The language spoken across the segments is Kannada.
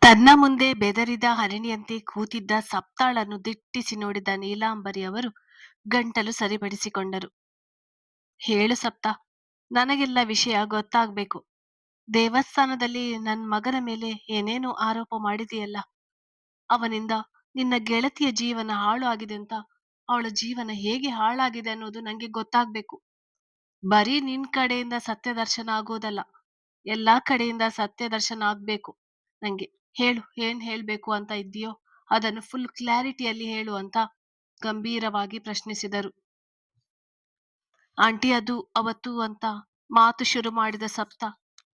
ತನ್ನ ಮುಂದೆ ಬೆದರಿದ ಹರಿಣಿಯಂತೆ ಕೂತಿದ್ದ ಸಪ್ತಾಳನ್ನು ದಿಟ್ಟಿಸಿ ನೋಡಿದ ನೀಲಾಂಬರಿ ಅವರು ಗಂಟಲು ಸರಿಪಡಿಸಿಕೊಂಡರು. ಹೇಳು ಸಪ್ತ, ನನಗೆಲ್ಲ ವಿಷಯ ಗೊತ್ತಾಗ್ಬೇಕು. ದೇವಸ್ಥಾನದಲ್ಲಿ ನನ್ ಮಗನ ಮೇಲೆ ಏನೇನು ಆರೋಪ ಮಾಡಿದೆಯಲ್ಲ, ಅವನಿಂದ ನಿನ್ನ ಗೆಳತಿಯ ಜೀವನ ಹಾಳು ಆಗಿದೆ ಅಂತ, ಅವಳ ಜೀವನ ಹೇಗೆ ಹಾಳಾಗಿದೆ ಅನ್ನೋದು ನಂಗೆ ಗೊತ್ತಾಗ್ಬೇಕು. ಬರೀ ನಿನ್ ಕಡೆಯಿಂದ ಸತ್ಯ ದರ್ಶನ ಆಗೋದಲ್ಲ, ಎಲ್ಲಾ ಕಡೆಯಿಂದ ಸತ್ಯ ದರ್ಶನ ಆಗ್ಬೇಕು ನಂಗೆ. ಹೇಳು, ಏನ್ ಹೇಳ್ಬೇಕು ಅಂತ ಇದ್ದೀಯೋ ಅದನ್ನು ಫುಲ್ ಕ್ಲಾರಿಟಿಯಲ್ಲಿ ಹೇಳು ಅಂತ ಗಂಭೀರವಾಗಿ ಪ್ರಶ್ನಿಸಿದರು. ಆಂಟಿ, ಅದು ಅವತ್ತು ಅಂತ ಮಾತು ಶುರು ಮಾಡಿದ ಸಪ್ತ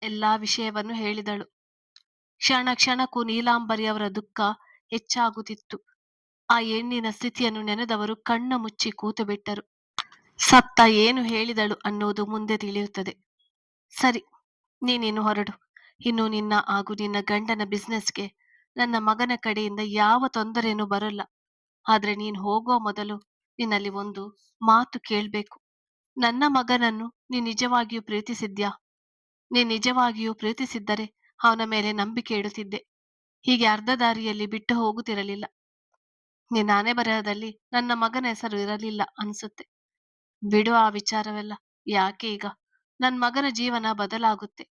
ಎಲ್ಲಾ ವಿಷಯವನ್ನು ಹೇಳಿದಳು. ಕ್ಷಣ ಕ್ಷಣಕ್ಕೂ ನೀಲಾಂಬರಿ ಅವರ ದುಃಖ ಹೆಚ್ಚಾಗುತ್ತಿತ್ತು. ಆ ಹೆಣ್ಣಿನ ಸ್ಥಿತಿಯನ್ನು ನೆನೆದವರು ಕಣ್ಣ ಮುಚ್ಚಿ ಕೂತು ಬಿಟ್ಟರು. ಸಪ್ತ ಏನು ಹೇಳಿದಳು ಅನ್ನೋದು ಮುಂದೆ ತಿಳಿಯುತ್ತದೆ. ಸರಿ, ನೀನಿನ್ನು ಹೊರಡು. ಇನ್ನು ನಿನ್ನ ಹಾಗೂ ನಿನ್ನ ಗಂಡನ ಬಿಸ್ನೆಸ್ಗೆ ನನ್ನ ಮಗನ ಕಡೆಯಿಂದ ಯಾವ ತೊಂದರೆನೂ ಬರಲ್ಲ. ಆದ್ರೆ ನೀನ್ ಹೋಗೋ ಮೊದಲು ನಿನ್ನಲ್ಲಿ ಒಂದು ಮಾತು ಕೇಳ್ಬೇಕು. ನನ್ನ ಮಗನನ್ನು ನೀನ್ ನಿಜವಾಗಿಯೂ ಪ್ರೀತಿಸಿದ್ಯಾ? ನೀನ್ ನಿಜವಾಗಿಯೂ ಪ್ರೀತಿಸಿದ್ದರೆ ಅವನ ಮೇಲೆ ನಂಬಿಕೆ ಇಡುತ್ತಿದ್ದೆ. ಹೀಗೆ ಅರ್ಧ ದಾರಿಯಲ್ಲಿ ಬಿಟ್ಟು ಹೋಗುತ್ತಿರಲಿಲ್ಲ. ನಿನ್ನ ಹಣೆ ಬರಹದಲ್ಲಿ ನನ್ನ ಮಗನ ಹೆಸರು ಇರಲಿಲ್ಲ ಅನ್ಸುತ್ತೆ. ಬಿಡು ಆ ವಿಚಾರವೆಲ್ಲ. ಯಾಕೆ ಈಗ? ನನ್ ಮಗನ ಜೀವನ ಬದಲಾಗುತ್ತೆ.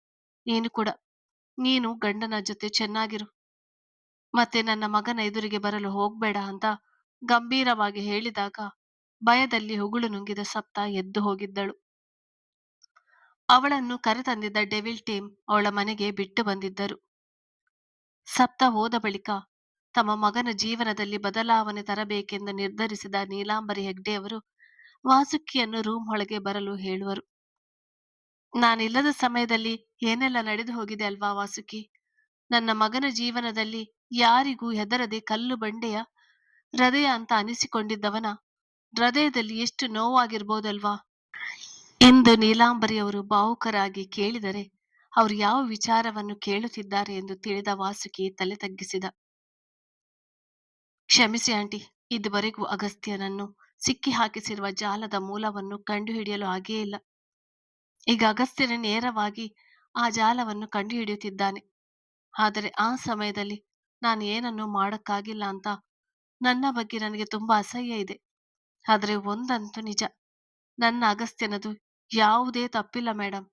ನೀನು ಕೂಡ. ನೀನು ಗಂಡನ ಜೊತೆ ಚೆನ್ನಾಗಿರು. ಮತ್ತೆ ನನ್ನ ಮಗನ ಎದುರಿಗೆ ಬರಲು ಹೋಗ್ಬೇಡ ಅಂತ ಗಂಭೀರವಾಗಿ ಹೇಳಿದಾಗ ಭಯದಲ್ಲಿ ಹುಗುಳು ನುಂಗಿದ ಸಪ್ತ ಎದ್ದು ಹೋಗಿದ್ದಳು. ಅವಳನ್ನು ಕರೆತಂದಿದ್ದ ಡೆವಿಲ್ ಟೀಮ್ ಅವಳ ಮನೆಗೆ ಬಿಟ್ಟು ಬಂದಿದ್ದರು. ಸಪ್ತ ಹೋದ ಬಳಿಕ ತಮ್ಮ ಮಗನ ಜೀವನದಲ್ಲಿ ಬದಲಾವಣೆ ತರಬೇಕೆಂದು ನಿರ್ಧರಿಸಿದ ನೀಲಾಂಬರಿ ಹೆಗ್ಡೆಯವರು ವಾಸುಕಿಯನ್ನು ರೂಮ್ ಒಳಗೆ ಬರಲು ಹೇಳುವರು. ನಾನಿಲ್ಲದ ಸಮಯದಲ್ಲಿ ಏನೆಲ್ಲ ನಡೆದು ಹೋಗಿದೆ ಅಲ್ವಾ ವಾಸುಕಿ? ನನ್ನ ಮಗನ ಜೀವನದಲ್ಲಿ ಯಾರಿಗೂ ಹೆದರದೆ ಕಲ್ಲು ಬಂಡೆಯ ಹೃದಯ ಅಂತ ಅನಿಸಿಕೊಂಡಿದ್ದವನ ಹೃದಯದಲ್ಲಿ ಎಷ್ಟು ನೋವಾಗಿರ್ಬೋದಲ್ವಾ ಎಂದು ನೀಲಾಂಬರಿಯವರು ಭಾವುಕರಾಗಿ ಕೇಳಿದರೆ, ಅವರು ಯಾವ ವಿಚಾರವನ್ನು ಕೇಳುತ್ತಿದ್ದಾರೆ ಎಂದು ತಿಳಿದ ವಾಸುಕಿ ತಲೆ ತಗ್ಗಿಸಿದ. ಕ್ಷಮಿಸಿ ಆಂಟಿ, ಇದುವರೆಗೂ ಅಗಸ್ತ್ಯನನ್ನು ಸಿಕ್ಕಿ ಹಾಕಿಸಿರುವ ಜಾಲದ ಮೂಲವನ್ನು ಕಂಡುಹಿಡಿಯಲು ಆಗೇ ಇಲ್ಲ. ಈಗ ಅಗಸ್ತ್ಯನ ನೇರವಾಗಿ ಆ ಜಾಲವನ್ನು ಕಂಡುಹಿಡಿಯುತ್ತಿದ್ದಾನೆ. ಆದರೆ ಆ ಸಮಯದಲ್ಲಿ ನಾನು ಏನನ್ನೂ ಮಾಡಕ್ಕಾಗಿಲ್ಲ ಅಂತ ನನ್ನ ಬಗ್ಗೆ ನನಗೆ ತುಂಬಾ ಅಸಹ್ಯ ಇದೆ. ಆದರೆ ಒಂದಂತೂ ನಿಜ, ನನ್ನ ಅಗಸ್ತ್ಯನದು ಯಾವುದೇ ತಪ್ಪಿಲ್ಲ ಮೇಡಮ್.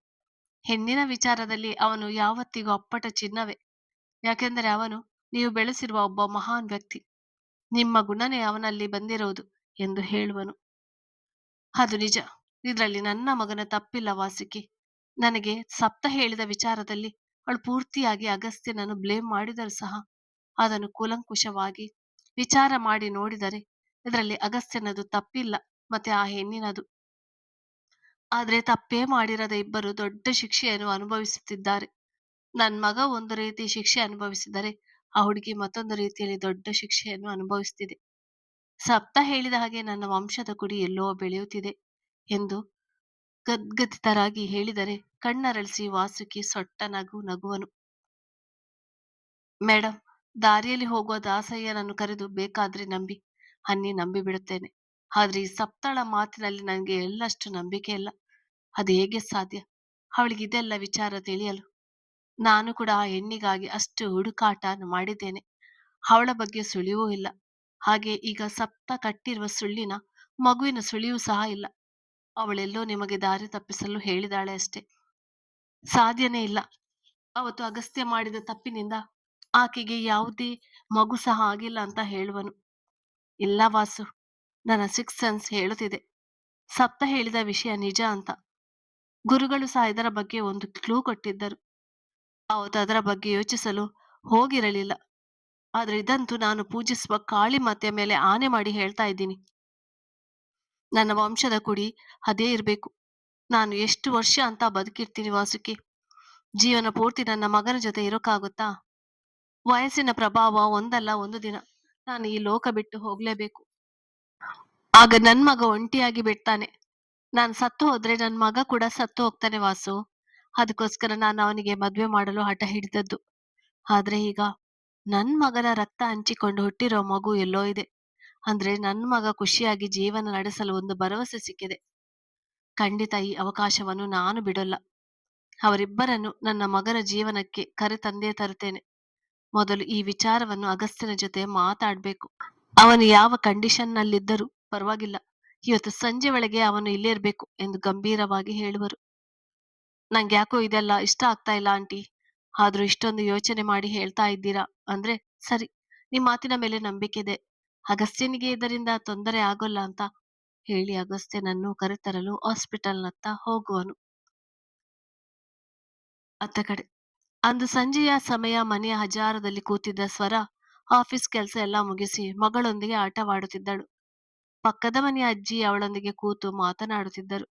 ಹೆಣ್ಣಿನ ವಿಚಾರದಲ್ಲಿ ಅವನು ಯಾವತ್ತಿಗೂ ಅಪ್ಪಟ ಚಿನ್ನವೇ. ಯಾಕೆಂದರೆ ಅವನು ನೀವು ಬೆಳೆಸಿರುವ ಒಬ್ಬ ಮಹಾನ್ ವ್ಯಕ್ತಿ. ನಿಮ್ಮ ಗುಣನೇ ಅವನಲ್ಲಿ ಬಂದಿರೋದು ಎಂದು ಹೇಳುವನು. ಅದು ನಿಜ. ಇದರಲ್ಲಿ ನನ್ನ ಮಗನ ತಪ್ಪಿಲ್ಲ ವಾಸುಕಿ. ನನಗೆ ಸಪ್ತ ಹೇಳಿದ ವಿಚಾರದಲ್ಲಿ ಅವಳು ಪೂರ್ತಿಯಾಗಿ ಅಗಸ್ತ್ಯನನ್ನು ಬ್ಲೇಮ್ ಮಾಡಿದರೂ ಸಹ ಅದನ್ನು ಕೂಲಂಕುಷವಾಗಿ ವಿಚಾರ ಮಾಡಿ ನೋಡಿದರೆ ಇದರಲ್ಲಿ ಅಗಸ್ತ್ಯನದು ತಪ್ಪಿಲ್ಲ, ಮತ್ತೆ ಆ ಹೆಣ್ಣಿನದು. ಆದ್ರೆ ತಪ್ಪೇ ಮಾಡಿರದ ಇಬ್ಬರು ದೊಡ್ಡ ಶಿಕ್ಷೆಯನ್ನು ಅನುಭವಿಸುತ್ತಿದ್ದಾರೆ. ನನ್ ಮಗ ಒಂದು ರೀತಿ ಶಿಕ್ಷೆ ಅನುಭವಿಸಿದರೆ ಆ ಹುಡುಗಿ ಮತ್ತೊಂದು ರೀತಿಯಲ್ಲಿ ದೊಡ್ಡ ಶಿಕ್ಷೆಯನ್ನು ಅನುಭವಿಸುತ್ತಿದೆ. ಸಪ್ತ ಹೇಳಿದ ಹಾಗೆ ನನ್ನ ವಂಶದ ಕುಡಿ ಎಲ್ಲೋ ಬೆಳೆಯುತ್ತಿದೆ ಎಂದು ಗದ್ಗದಿತರಾಗಿ ಹೇಳಿದರೆ ಕಣ್ಣರಳಿಸಿ ವಾಸುಕಿ ಸೊಟ್ಟ ನಗು ನಗುವನು. ಮೇಡಮ್, ದಾರಿಯಲ್ಲಿ ಹೋಗುವ ದಾಸಯ್ಯನನ್ನು ಕರೆದು ಬೇಕಾದ್ರೆ ನಂಬಿ ಅನ್ನಿ, ನಂಬಿ ಬಿಡುತ್ತೇನೆ. ಆದ್ರೆ ಈ ಸಪ್ತಾಳ ಮಾತಿನಲ್ಲಿ ನನಗೆ ಎಳ್ಳಷ್ಟು ನಂಬಿಕೆ ಇಲ್ಲ. ಅದು ಹೇಗೆ ಸಾಧ್ಯ? ಅವಳಿಗೆ ಇದೆಲ್ಲ ವಿಚಾರ ತಿಳಿಯಲು. ನಾನು ಕೂಡ ಆ ಹೆಣ್ಣಿಗಾಗಿ ಅಷ್ಟು ಹುಡುಕಾಟ ಮಾಡಿದ್ದೇನೆ. ಅವಳ ಬಗ್ಗೆ ಸುಳಿವೂ ಇಲ್ಲ. ಹಾಗೆ ಈಗ ಸಪ್ತ ಕಟ್ಟಿರುವ ಸುಳ್ಳಿನ ಮಗುವಿನ ಸುಳಿವು ಸಹ ಇಲ್ಲ. ಅವಳೆಲ್ಲೋ ನಿಮಗೆ ದಾರಿ ತಪ್ಪಿಸಲು ಹೇಳಿದಾಳೆ ಅಷ್ಟೆ. ಸಾಧ್ಯನೇ ಇಲ್ಲ. ಅವತ್ತು ಅಗಸ್ತ್ಯ ಮಾಡಿದ ತಪ್ಪಿನಿಂದ ಆಕೆಗೆ ಯಾವುದೇ ಮಗು ಸಹ ಆಗಿಲ್ಲ ಅಂತ ಹೇಳುವನು. ಇಲ್ಲ ವಾಸು, ನನ್ನ ಸಿಕ್ಸ್ ಸೆನ್ಸ್ ಹೇಳುತ್ತಿದೆ ಸಪ್ತ ಹೇಳಿದ ವಿಷಯ ನಿಜ ಅಂತ. ಗುರುಗಳು ಸಹ ಇದರ ಬಗ್ಗೆ ಒಂದು ಕ್ಲೂ ಕೊಟ್ಟಿದ್ದರು. ಅವತ್ತು ಅದರ ಬಗ್ಗೆ ಯೋಚಿಸಲು ಹೋಗಿರಲಿಲ್ಲ. ಆದ್ರೆ ಇದಂತೂ ನಾನು ಪೂಜಿಸುವ ಕಾಳಿ ಮಾತೆಯ ಮೇಲೆ ಆನೆ ಮಾಡಿ ಹೇಳ್ತಾ ಇದ್ದೀನಿ. ನನ್ನ ವಂಶದ ಕುಡಿ ಅದೇ ಇರ್ಬೇಕು. ನಾನು ಎಷ್ಟು ವರ್ಷ ಅಂತ ಬದುಕಿರ್ತೀನಿ ವಾಸುಕಿ? ಜೀವನ ಪೂರ್ತಿ ನನ್ನ ಮಗನ ಜೊತೆ ಇರೋಕ್ಕಾಗುತ್ತಾ? ವಯಸ್ಸಿನ ಪ್ರಭಾವ ಒಂದಲ್ಲ ಒಂದು ದಿನ ನಾನು ಈ ಲೋಕ ಬಿಟ್ಟು ಹೋಗ್ಲೇಬೇಕು. ಆಗ ನನ್ ಮಗ ಒಂಟಿಯಾಗಿ ಬಿಡ್ತಾನೆ. ನಾನ್ ಸತ್ತು ಹೋದ್ರೆ ನನ್ ಮಗ ಕೂಡ ಸತ್ತು ಹೋಗ್ತಾನೆ ವಾಸು. ಅದಕ್ಕೋಸ್ಕರ ನಾನು ಅವನಿಗೆ ಮದ್ವೆ ಮಾಡಲು ಹಠ ಹಿಡಿದದ್ದು. ಆದ್ರೆ ಈಗ ನನ್ ಮಗನ ರಕ್ತ ಹಂಚಿಕೊಂಡು ಹುಟ್ಟಿರೋ ಮಗು ಎಲ್ಲೋ ಇದೆ. ಅಂದ್ರೆ ನನ್ ಮಗ ಖುಷಿಯಾಗಿ ಜೀವನ ನಡೆಸಲು ಒಂದು ಭರವಸೆ ಸಿಕ್ಕಿದೆ. ಖಂಡಿತ ಈ ಅವಕಾಶವನ್ನು ನಾನು ಬಿಡಲ್ಲ. ಅವರಿಬ್ಬರನ್ನು ನನ್ನ ಮಗನ ಜೀವನಕ್ಕೆ ಕರೆ ತಂದೇ ತರುತ್ತೇನೆ. ಮೊದಲು ಈ ವಿಚಾರವನ್ನು ಅಗಸ್ತ್ಯನ ಜೊತೆ ಮಾತಾಡ್ಬೇಕು. ಅವನು ಯಾವ ಕಂಡೀಷನ್ನಲ್ಲಿದ್ದರೂ ಪರವಾಗಿಲ್ಲ. ಇವತ್ತು ಸಂಜೆ ಒಳಗೆ ಅವನು ಇಲ್ಲೇ ಇರ್ಬೇಕು ಎಂದು ಗಂಭೀರವಾಗಿ ಹೇಳುವರು. ನಂಗ್ಯಾಕೋ ಇದೆಲ್ಲ ಇಷ್ಟ ಆಗ್ತಾ ಇಲ್ಲ ಆಂಟಿ. ಆದ್ರೂ ಇಷ್ಟೊಂದು ಯೋಚನೆ ಮಾಡಿ ಹೇಳ್ತಾ ಇದ್ದೀರಾ ಅಂದ್ರೆ ಸರಿ. ನಿಮ್ ಮಾತಿನ ಮೇಲೆ ನಂಬಿಕೆ ಇದೆ. ಅಗಸ್ತ್ಯನಿಗೆ ಇದರಿಂದ ತೊಂದರೆ ಆಗೋಲ್ಲ ಅಂತ ಹೇಳಿ ಅಗಸ್ತ್ಯನನ್ನು ಕರೆತರಲು ಹಾಸ್ಪಿಟಲ್ನತ್ತ ಹೋಗುವನು. ಅತ್ತ ಕಡೆ ಅಂದು ಸಂಜೆಯ ಸಮಯ ಮನೆಯ ಹಜಾರದಲ್ಲಿ ಕೂತಿದ್ದ ಸ್ವರ ಆಫೀಸ್ ಕೆಲಸ ಎಲ್ಲ ಮುಗಿಸಿ ಮಗಳೊಂದಿಗೆ ಆಟವಾಡುತ್ತಿದ್ದಳು. ಪಕ್ಕದ ಮನೆಯ ಅಜ್ಜಿ ಅವಳೊಂದಿಗೆ ಕೂತು ಮಾತನಾಡುತ್ತಿದ್ದರು.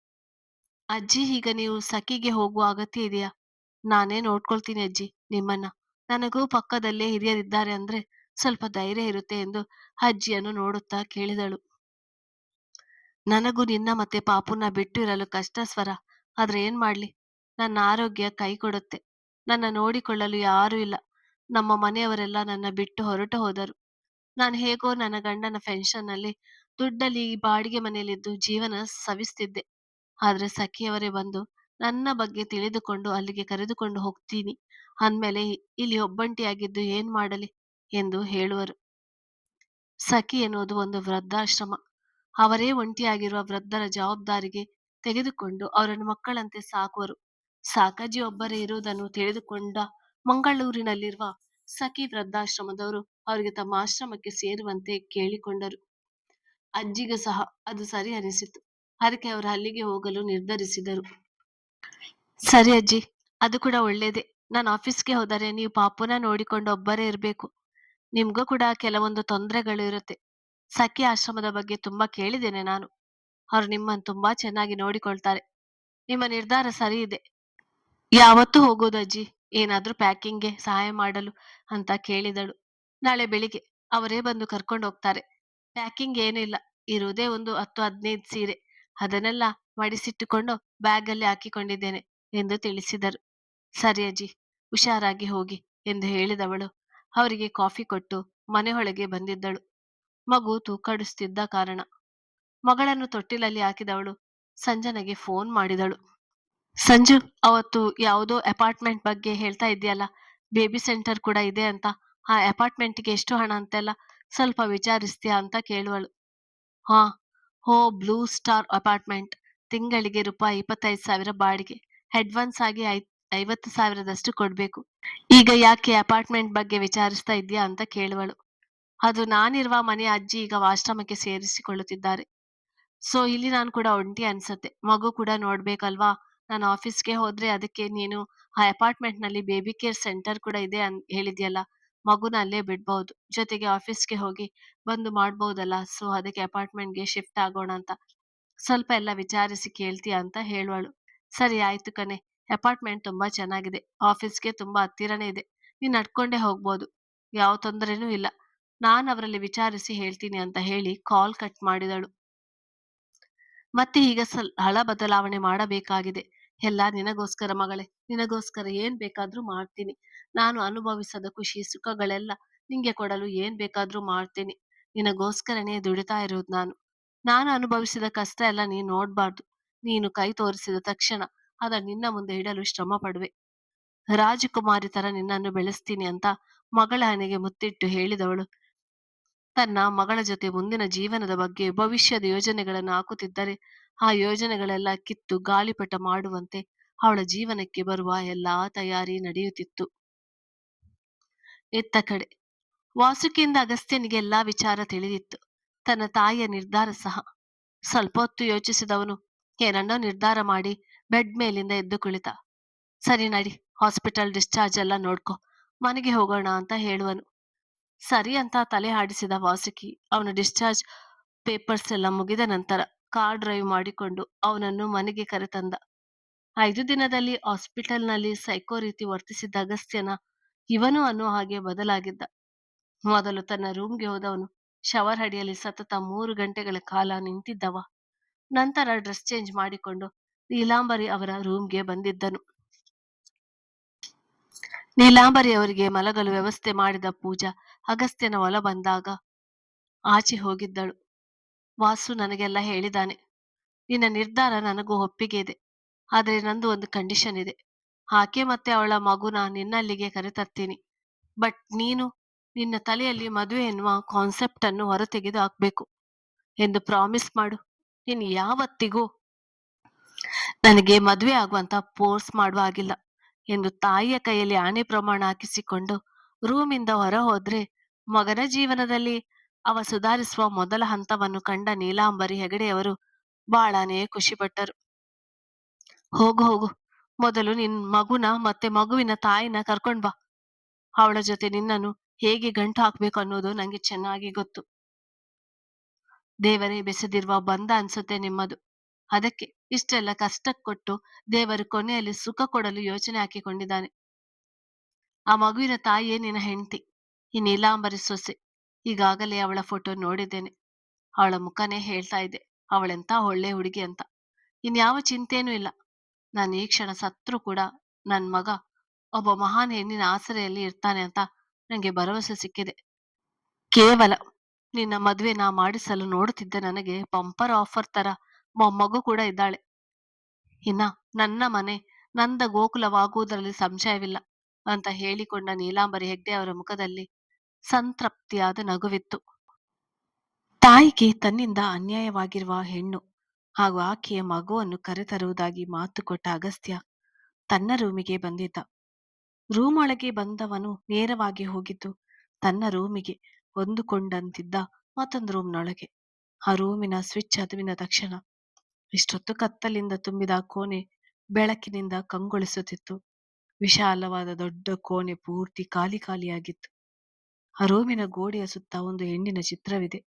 ಅಜ್ಜಿ, ಈಗ ನೀವು ಸಖಿಗೆ ಹೋಗುವ ಅಗತ್ಯ ಇದೆಯಾ? ನಾನೇ ನೋಡ್ಕೊಳ್ತೀನಿ ಅಜ್ಜಿ ನಿಮ್ಮನ್ನ. ನನಗೂ ಪಕ್ಕದಲ್ಲೇ ಹಿರಿಯರಿದ್ದಾರೆ ಅಂದ್ರೆ ಸ್ವಲ್ಪ ಧೈರ್ಯ ಇರುತ್ತೆ ಎಂದು ಅಜ್ಜಿಯನ್ನು ನೋಡುತ್ತಾ ಕೇಳಿದಳು. ನನಗೂ ನಿನ್ನ ಮತ್ತೆ ಪಾಪುನ ಬಿಟ್ಟು ಇರಲು ಕಷ್ಟ ಸ್ವರ. ಆದ್ರೆ ಏನ್ ಮಾಡ್ಲಿ, ನನ್ನ ಆರೋಗ್ಯ ಕೈ ಕೊಡುತ್ತೆ. ನನ್ನ ನೋಡಿಕೊಳ್ಳಲು ಯಾರೂ ಇಲ್ಲ. ನಮ್ಮ ಮನೆಯವರೆಲ್ಲ ನನ್ನ ಬಿಟ್ಟು ಹೊರಟು ಹೋದರು. ನಾನು ಹೇಗೋ ನನ್ನ ಗಂಡನ ಪೆನ್ಷನ್ನಲ್ಲಿ ದುಡ್ಡಲ್ಲಿ ಈ ಬಾಡಿಗೆ ಮನೆಯಲ್ಲಿದ್ದು ಜೀವನ ಸವಿಸ್ತಿದ್ದೆ. ಆದ್ರೆ ಸಖಿಯವರೇ ಬಂದು ನನ್ನ ಬಗ್ಗೆ ತಿಳಿದುಕೊಂಡು ಅಲ್ಲಿಗೆ ಕರೆದುಕೊಂಡು ಹೋಗ್ತೀನಿ ಅಂದ್ಮೇಲೆ ಇಲ್ಲಿ ಒಬ್ಬಂಟಿಯಾಗಿದ್ದು ಏನ್ ಮಾಡಲಿ ಎಂದು ಹೇಳುವರು. ಸಖಿ ಎನ್ನುವುದು ಒಂದು ವೃದ್ಧಾಶ್ರಮ. ಅವರೇ ಒಂಟಿಯಾಗಿರುವ ವೃದ್ಧರ ಜವಾಬ್ದಾರಿಗೆ ತೆಗೆದುಕೊಂಡು ಅವರನ್ನು ಮಕ್ಕಳಂತೆ ಸಾಕುವರು. ಸಾಕಜ್ಜಿ ಒಬ್ಬರೇ ಇರುವುದನ್ನು ತಿಳಿದುಕೊಂಡ ಮಂಗಳೂರಿನಲ್ಲಿರುವ ಸಖಿ ವೃದ್ಧಾಶ್ರಮದವರು ಅವರಿಗೆ ತಮ್ಮ ಆಶ್ರಮಕ್ಕೆ ಸೇರುವಂತೆ ಕೇಳಿಕೊಂಡರು. ಅಜ್ಜಿಗೂ ಸಹ ಅದು ಸರಿ ಅನಿಸಿತು. ಅದಕ್ಕೆ ಅವರು ಅಲ್ಲಿಗೆ ಹೋಗಲು ನಿರ್ಧರಿಸಿದರು. ಸರಿ ಅಜ್ಜಿ, ಅದು ಕೂಡ ಒಳ್ಳೇದೇ. ನಾನು ಆಫೀಸ್ಗೆ ಹೋದರೆ ನೀವು ಪಾಪುನ ನೋಡಿಕೊಂಡು ಒಬ್ಬರೇ ಇರಬೇಕು. ನಿಮ್ಗೂ ಕೂಡ ಕೆಲವೊಂದು ತೊಂದರೆಗಳು ಇರುತ್ತೆ. ಸಖಿ ಆಶ್ರಮದ ಬಗ್ಗೆ ತುಂಬಾ ಕೇಳಿದ್ದೇನೆ ನಾನು. ಅವ್ರು ನಿಮ್ಮನ್ನು ತುಂಬಾ ಚೆನ್ನಾಗಿ ನೋಡಿಕೊಳ್ತಾರೆ. ನಿಮ್ಮ ನಿರ್ಧಾರ ಸರಿ ಇದೆ. ಯಾವತ್ತು ಹೋಗೋದು ಅಜ್ಜಿ? ಏನಾದ್ರೂ ಪ್ಯಾಕಿಂಗ್ಗೆ ಸಹಾಯ ಮಾಡಲು ಅಂತ ಕೇಳಿದಳು. ನಾಳೆ ಬೆಳಿಗ್ಗೆ ಅವರೇ ಬಂದು ಕರ್ಕೊಂಡು ಹೋಗ್ತಾರೆ. ಪ್ಯಾಕಿಂಗ್ ಏನಿಲ್ಲ. ಇರುವುದೇ ಒಂದು 10-15 ಸೀರೆ. ಅದನ್ನೆಲ್ಲ ಮಡಿಸಿಟ್ಟುಕೊಂಡು ಬ್ಯಾಗಲ್ಲಿ ಹಾಕಿಕೊಂಡಿದ್ದೇನೆ ಎಂದು ತಿಳಿಸಿದರು. ಸರಿ ಅಜ್ಜಿ, ಹುಷಾರಾಗಿ ಹೋಗಿ ಎಂದು ಹೇಳಿದವಳು ಅವರಿಗೆ ಕಾಫಿ ಕೊಟ್ಟು ಮನೆಯೊಳಗೆ ಬಂದಿದ್ದಳು. ಮಗು ತೂಕಡಿಸುತ್ತಿದ್ದ ಕಾರಣ ಮಗಳನ್ನು ತೊಟ್ಟಿಲಲ್ಲಿ ಹಾಕಿದವಳು ಸಂಜನೆಗೆ ಫೋನ್ ಮಾಡಿದಳು. ಸಂಜು, ಅವತ್ತು ಯಾವುದೋ ಅಪಾರ್ಟ್ಮೆಂಟ್ ಬಗ್ಗೆ ಹೇಳ್ತಾ ಇದೆಯಲ್ಲ, ಬೇಬಿ ಸೆಂಟರ್ ಕೂಡ ಇದೆ ಅಂತ. ಆ ಅಪಾರ್ಟ್ಮೆಂಟ್ಗೆ ಎಷ್ಟು ಹಣ ಅಂತೆಲ್ಲ ಸ್ವಲ್ಪ ವಿಚಾರಿಸ್ತೀಯಾ ಅಂತ ಕೇಳುವಳು. ಹಾ, ಹೋ, ಬ್ಲೂ ಸ್ಟಾರ್ ಅಪಾರ್ಟ್ಮೆಂಟ್. ತಿಂಗಳಿಗೆ ರೂಪಾಯಿ 25,000 ಬಾಡಿಗೆ. ಅಡ್ವಾನ್ಸ್ ಆಗಿ 50,000ದಷ್ಟು ಕೊಡ್ಬೇಕು. ಈಗ ಯಾಕೆ ಅಪಾರ್ಟ್ಮೆಂಟ್ ಬಗ್ಗೆ ವಿಚಾರಿಸ್ತಾ ಇದೆಯಾ ಅಂತ ಕೇಳುವಳು. ಅದು ನಾನಿರುವ ಮನೆಯ ಅಜ್ಜಿ ಈಗ ಆಶ್ರಮಕ್ಕೆ ಸೇರಿಸಿಕೊಳ್ಳುತ್ತಿದ್ದಾರೆ. ಸೊ ಇಲ್ಲಿ ನಾನು ಕೂಡ ಒಂಟಿ ಅನ್ಸತ್ತೆ. ಮಗು ಕೂಡ ನೋಡ್ಬೇಕಲ್ವಾ. ನಾನು ಆಫೀಸ್ಗೆ ಹೋದ್ರೆ ಅದಕ್ಕೆ ನೀನು ಆ ಅಪಾರ್ಟ್ಮೆಂಟ್ ನಲ್ಲಿ ಬೇಬಿ ಕೇರ್ ಸೆಂಟರ್ ಕೂಡ ಇದೆ ಹೇಳಿದ್ಯಲ್ಲ, ಮಗುನ ಅಲ್ಲೇ ಬಿಡ್ಬಹುದು. ಜೊತೆಗೆ ಆಫೀಸ್ಗೆ ಹೋಗಿ ಬಂದು ಮಾಡ್ಬಹುದಲ್ಲ. ಸೊ ಅದಕ್ಕೆ ಅಪಾರ್ಟ್ಮೆಂಟ್ಗೆ ಶಿಫ್ಟ್ ಆಗೋಣ ಅಂತ. ಸ್ವಲ್ಪ ಎಲ್ಲ ವಿಚಾರಿಸಿ ಕೇಳ್ತೀಯಾ ಅಂತ ಹೇಳುವಳು. ಸರಿ ಆಯ್ತು ಕಣೆ. ಅಪಾರ್ಟ್ಮೆಂಟ್ ತುಂಬಾ ಚೆನ್ನಾಗಿದೆ. ಆಫೀಸ್ಗೆ ತುಂಬಾ ಹತ್ತಿರನೇ ಇದೆ. ನೀನ್ ನಡ್ಕೊಂಡೇ ಹೋಗ್ಬೋದು. ಯಾವ ತೊಂದರೆನೂ ಇಲ್ಲ. ನಾನು ಅವರಲ್ಲಿ ವಿಚಾರಿಸಿ ಹೇಳ್ತೀನಿ ಅಂತ ಹೇಳಿ ಕಾಲ್ ಕಟ್ ಮಾಡಿದಳು. ಮತ್ತೆ ಈಗ ಹಳ ಬದಲಾವಣೆ ಮಾಡಬೇಕಾಗಿದೆ. ಎಲ್ಲ ನಿನಗೋಸ್ಕರ ಮಗಳೇ. ನಿನಗೋಸ್ಕರ ಏನ್ ಬೇಕಾದ್ರೂ ಮಾಡ್ತೀನಿ. ನಾನು ಅನುಭವಿಸದ ಖುಷಿ ಸುಖಗಳೆಲ್ಲ ನಿಂಗೆ ಕೊಡಲು ಏನ್ ಬೇಕಾದ್ರೂ ಮಾಡ್ತೀನಿ. ನಿನಗೋಸ್ಕರನೇ ದುಡಿತಾ ಇರೋದು ನಾನು. ನಾನು ಅನುಭವಿಸಿದ ಕಷ್ಟ ಎಲ್ಲ ನೀನ್ ನೋಡ್ಬಾರ್ದು. ನೀನು ಕೈ ತೋರಿಸಿದ ತಕ್ಷಣ ಅದನ್ನ ನಿನ್ನ ಮುಂದೆ ಇಡಲು ಶ್ರಮ ಪಡುವೆ. ರಾಜಕುಮಾರಿ ತರ ನಿನ್ನನ್ನು ಬೆಳೆಸ್ತೀನಿ ಅಂತ ಮಗಳ ಹಣೆಗೆ ಮುತ್ತಿಟ್ಟು ಹೇಳಿದವಳು ತನ್ನ ಮಗಳ ಜೊತೆ ಮುಂದಿನ ಜೀವನದ ಬಗ್ಗೆ ಭವಿಷ್ಯದ ಯೋಜನೆಗಳನ್ನು ಹಾಕುತ್ತಿದ್ದರೆ ಆ ಯೋಜನೆಗಳೆಲ್ಲ ಕಿತ್ತು ಗಾಳಿಪಟ ಮಾಡುವಂತೆ ಅವಳ ಜೀವನಕ್ಕೆ ಬರುವ ಎಲ್ಲಾ ತಯಾರಿ ನಡೆಯುತ್ತಿತ್ತು. ಇತ್ತ ಕಡೆ ವಾಸುಕಿಯಿಂದ ಅಗಸ್ತ್ಯನಿಗೆ ಎಲ್ಲಾ ವಿಚಾರ ತಿಳಿದಿತ್ತು. ತನ್ನ ತಾಯಿಯ ನಿರ್ಧಾರ ಸಹ. ಸ್ವಲ್ಪ ಹೊತ್ತು ಯೋಚಿಸಿದವನು ಏನನ್ನೋ ನಿರ್ಧಾರ ಮಾಡಿ ಬೆಡ್ ಮೇಲಿಂದ ಎದ್ದು ಕುಳಿತ. ಸರಿ ನಡಿ, ಹಾಸ್ಪಿಟಲ್ ಡಿಸ್ಚಾರ್ಜ್ ಎಲ್ಲ ನೋಡ್ಕೊ, ಮನೆಗೆ ಹೋಗೋಣ ಅಂತ ಹೇಳುವನು. ಸರಿ ಅಂತ ತಲೆ ಆಡಿಸಿದ ವಾಸುಕಿ ಅವನು ಡಿಸ್ಚಾರ್ಜ್ ಪೇಪರ್ಸ್ ಎಲ್ಲ ಮುಗಿದ ನಂತರ ಕಾರ್ ಡ್ರೈವ್ ಮಾಡಿಕೊಂಡು ಅವನನ್ನು ಮನೆಗೆ ಕರೆತಂದ. 5 ದಿನದಲ್ಲಿ ಹಾಸ್ಪಿಟಲ್ನಲ್ಲಿ ಸೈಕೋ ರೀತಿ ವರ್ತಿಸಿದ್ದ ಅಗಸ್ತ್ಯನ ಇವನು ಅನ್ನೋ ಹಾಗೆ ಬದಲಾಗಿದ್ದ. ಮೊದಲು ತನ್ನ ರೂಮ್ಗೆ ಹೋದವನು ಶವರ್ ಅಡಿಯಲ್ಲಿ ಸತತ 3 ಗಂಟೆಗಳ ಕಾಲ ನಿಂತಿದ್ದವ. ನಂತರ ಡ್ರೆಸ್ ಚೇಂಜ್ ಮಾಡಿಕೊಂಡು ನೀಲಾಂಬರಿ ಅವರ ರೂಮ್ಗೆ ಬಂದಿದ್ದನು. ನೀಲಾಂಬರಿ ಅವರಿಗೆ ಮಲಗಲು ವ್ಯವಸ್ಥೆ ಮಾಡಿದ ಪೂಜಾ ಅಗಸ್ತ್ಯನ ಒಲ ಬಂದಾಗ ಆಚೆ ಹೋಗಿದ್ದಳು. ವಾಸು ನನಗೆಲ್ಲ ಹೇಳಿದಾನೆ. ನಿನ್ನ ನಿರ್ಧಾರ ನನಗೂ ಒಪ್ಪಿಗೆ ಇದೆ. ಆದ್ರೆ ನಂದು ಒಂದು ಕಂಡೀಷನ್ ಇದೆ. ಆಕೆ ಮತ್ತೆ ಅವಳ ಮಗುನ ನಿನ್ನಲ್ಲಿಗೆ ಕರೆತರ್ತೀನಿ. ಬಟ್ ನೀನು ನಿನ್ನ ತಲೆಯಲ್ಲಿ ಮದುವೆ ಎನ್ನುವ ಕಾನ್ಸೆಪ್ಟ್ ಅನ್ನು ಹೊರತೆಗೆದು ಹಾಕ್ಬೇಕು ಎಂದು ಪ್ರಾಮಿಸ್ ಮಾಡು. ನೀನು ಯಾವತ್ತಿಗೂ ನನಗೆ ಮದುವೆ ಆಗುವಂತ ಫೋರ್ಸ್ ಮಾಡುವ ಹಾಗಿಲ್ಲ ಎಂದು ತಾಯಿಯ ಕೈಯಲ್ಲಿ ಆಣೆ ಪ್ರಮಾಣ ಹಾಕಿಸಿಕೊಂಡು ರೂಮಿಂದ ಹೊರ ಹೋದ್ರೆ, ಮಗನ ಜೀವನದಲ್ಲಿ ಅವ ಸುಧಾರಿಸುವ ಮೊದಲ ಹಂತವನ್ನು ಕಂಡ ನೀಲಾಂಬರಿ ಹೆಗಡೆಯವರು ಬಹಳನೇ ಖುಷಿಪಟ್ಟರು. ಹೋಗು ಹೋಗು, ಮೊದಲು ನಿನ್ ಮಗುನ ಮತ್ತೆ ಮಗುವಿನ ತಾಯಿನ ಕರ್ಕೊಂಡ್ ಬಾ. ಅವಳ ಜೊತೆ ನಿನ್ನನ್ನು ಹೇಗೆ ಗಂಟು ಹಾಕ್ಬೇಕು ಅನ್ನೋದು ನಂಗೆ ಚೆನ್ನಾಗಿ ಗೊತ್ತು. ದೇವರೇ ಬೆಸೆದಿರುವ ಬಂಧ ಅನ್ಸುತ್ತೆ ನಿಮ್ಮದು. ಅದಕ್ಕೆ ಇಷ್ಟೆಲ್ಲ ಕಷ್ಟ ಕೊಟ್ಟು ದೇವರು ಕೊನೆಯಲ್ಲಿ ಸುಖ ಕೊಡಲು ಯೋಚನೆ ಹಾಕಿಕೊಂಡಿದ್ದಾನೆ. ಆ ಮಗುವಿನ ತಾಯಿಯೇ ನಿನ್ನ ಹೆಂಡತಿ, ಈ ನೀಲಾಂಬರಿ ಸೊಸೆ. ಈಗಾಗಲೇ ಅವಳ ಫೋಟೋ ನೋಡಿದ್ದೇನೆ. ಅವಳ ಮುಖನೇ ಹೇಳ್ತಾ ಇದೆ ಅವಳೆಂತ ಒಳ್ಳೆ ಹುಡುಗಿ ಅಂತ. ಇನ್ಯಾವ ಚಿಂತೇನೂ ಇಲ್ಲ. ನಾನು ಈ ಕ್ಷಣ ಸತ್ರು ಕೂಡ ನನ್ ಮಗ ಒಬ್ಬ ಮಹಾನ್ ಹೆಣ್ಣಿನ ಆಸರೆಯಲ್ಲಿ ಇರ್ತಾನೆ ಅಂತ ನಂಗೆ ಭರವಸೆ ಸಿಕ್ಕಿದೆ. ಕೇವಲ ನಿನ್ನ ಮದ್ವೆ ನಾ ಮಾಡಿಸಲು ನೋಡುತ್ತಿದ್ದ ನನಗೆ ಬಂಪರ್ ಆಫರ್ ತರ ಮೊಮ್ಮಗು ಕೂಡ ಇದ್ದಾಳೆ. ಇನ್ನ ನನ್ನ ಮನೆ ನಂದ ಗೋಕುಲವಾಗುವುದರಲ್ಲಿ ಸಂಶಯವಿಲ್ಲ ಅಂತ ಹೇಳಿಕೊಂಡ ನೀಲಾಂಬರಿ ಹೆಗ್ಡೆ ಅವರ ಮುಖದಲ್ಲಿ ಸಂತೃಪ್ತಿಯಾದ ನಗುವಿತ್ತು. ತಾಯಿಗೆ ತನ್ನಿಂದ ಅನ್ಯಾಯವಾಗಿರುವ ಹೆಣ್ಣು ಹಾಗೂ ಆಕೆಯ ಮಗುವನ್ನು ಕರೆತರುವುದಾಗಿ ಮಾತು ಕೊಟ್ಟ ಅಗಸ್ತ್ಯ ತನ್ನ ರೂಮಿಗೆ ಬಂದಿದ್ದ. ರೂಮ್ ಒಳಗೆ ಬಂದವನು ನೇರವಾಗಿ ಹೋಗಿದ್ದು ತನ್ನ ರೂಮಿಗೆ ಹೊಂದಿಕೊಂಡಂತಿದ್ದ ಮತ್ತೊಂದು ರೂಮ್ನೊಳಗೆ. ಆ ರೂಮಿನ ಸ್ವಿಚ್ ಅದುವಿನ ತಕ್ಷಣ ಇಷ್ಟೊತ್ತು ಕತ್ತಲಿಂದ ತುಂಬಿದ ಕೋಣೆ ಬೆಳಕಿನಿಂದ ಕಂಗೊಳಿಸುತ್ತಿತ್ತು. ವಿಶಾಲವಾದ ದೊಡ್ಡ ಕೋಣೆ ಪೂರ್ತಿ ಖಾಲಿ ಖಾಲಿಯಾಗಿತ್ತು. ಆ ರೂಮಿನ ಗೋಡೆಯ ಸುತ್ತ ಒಂದು ಹೆಣ್ಣಿನ ಚಿತ್ರವಿದೆ.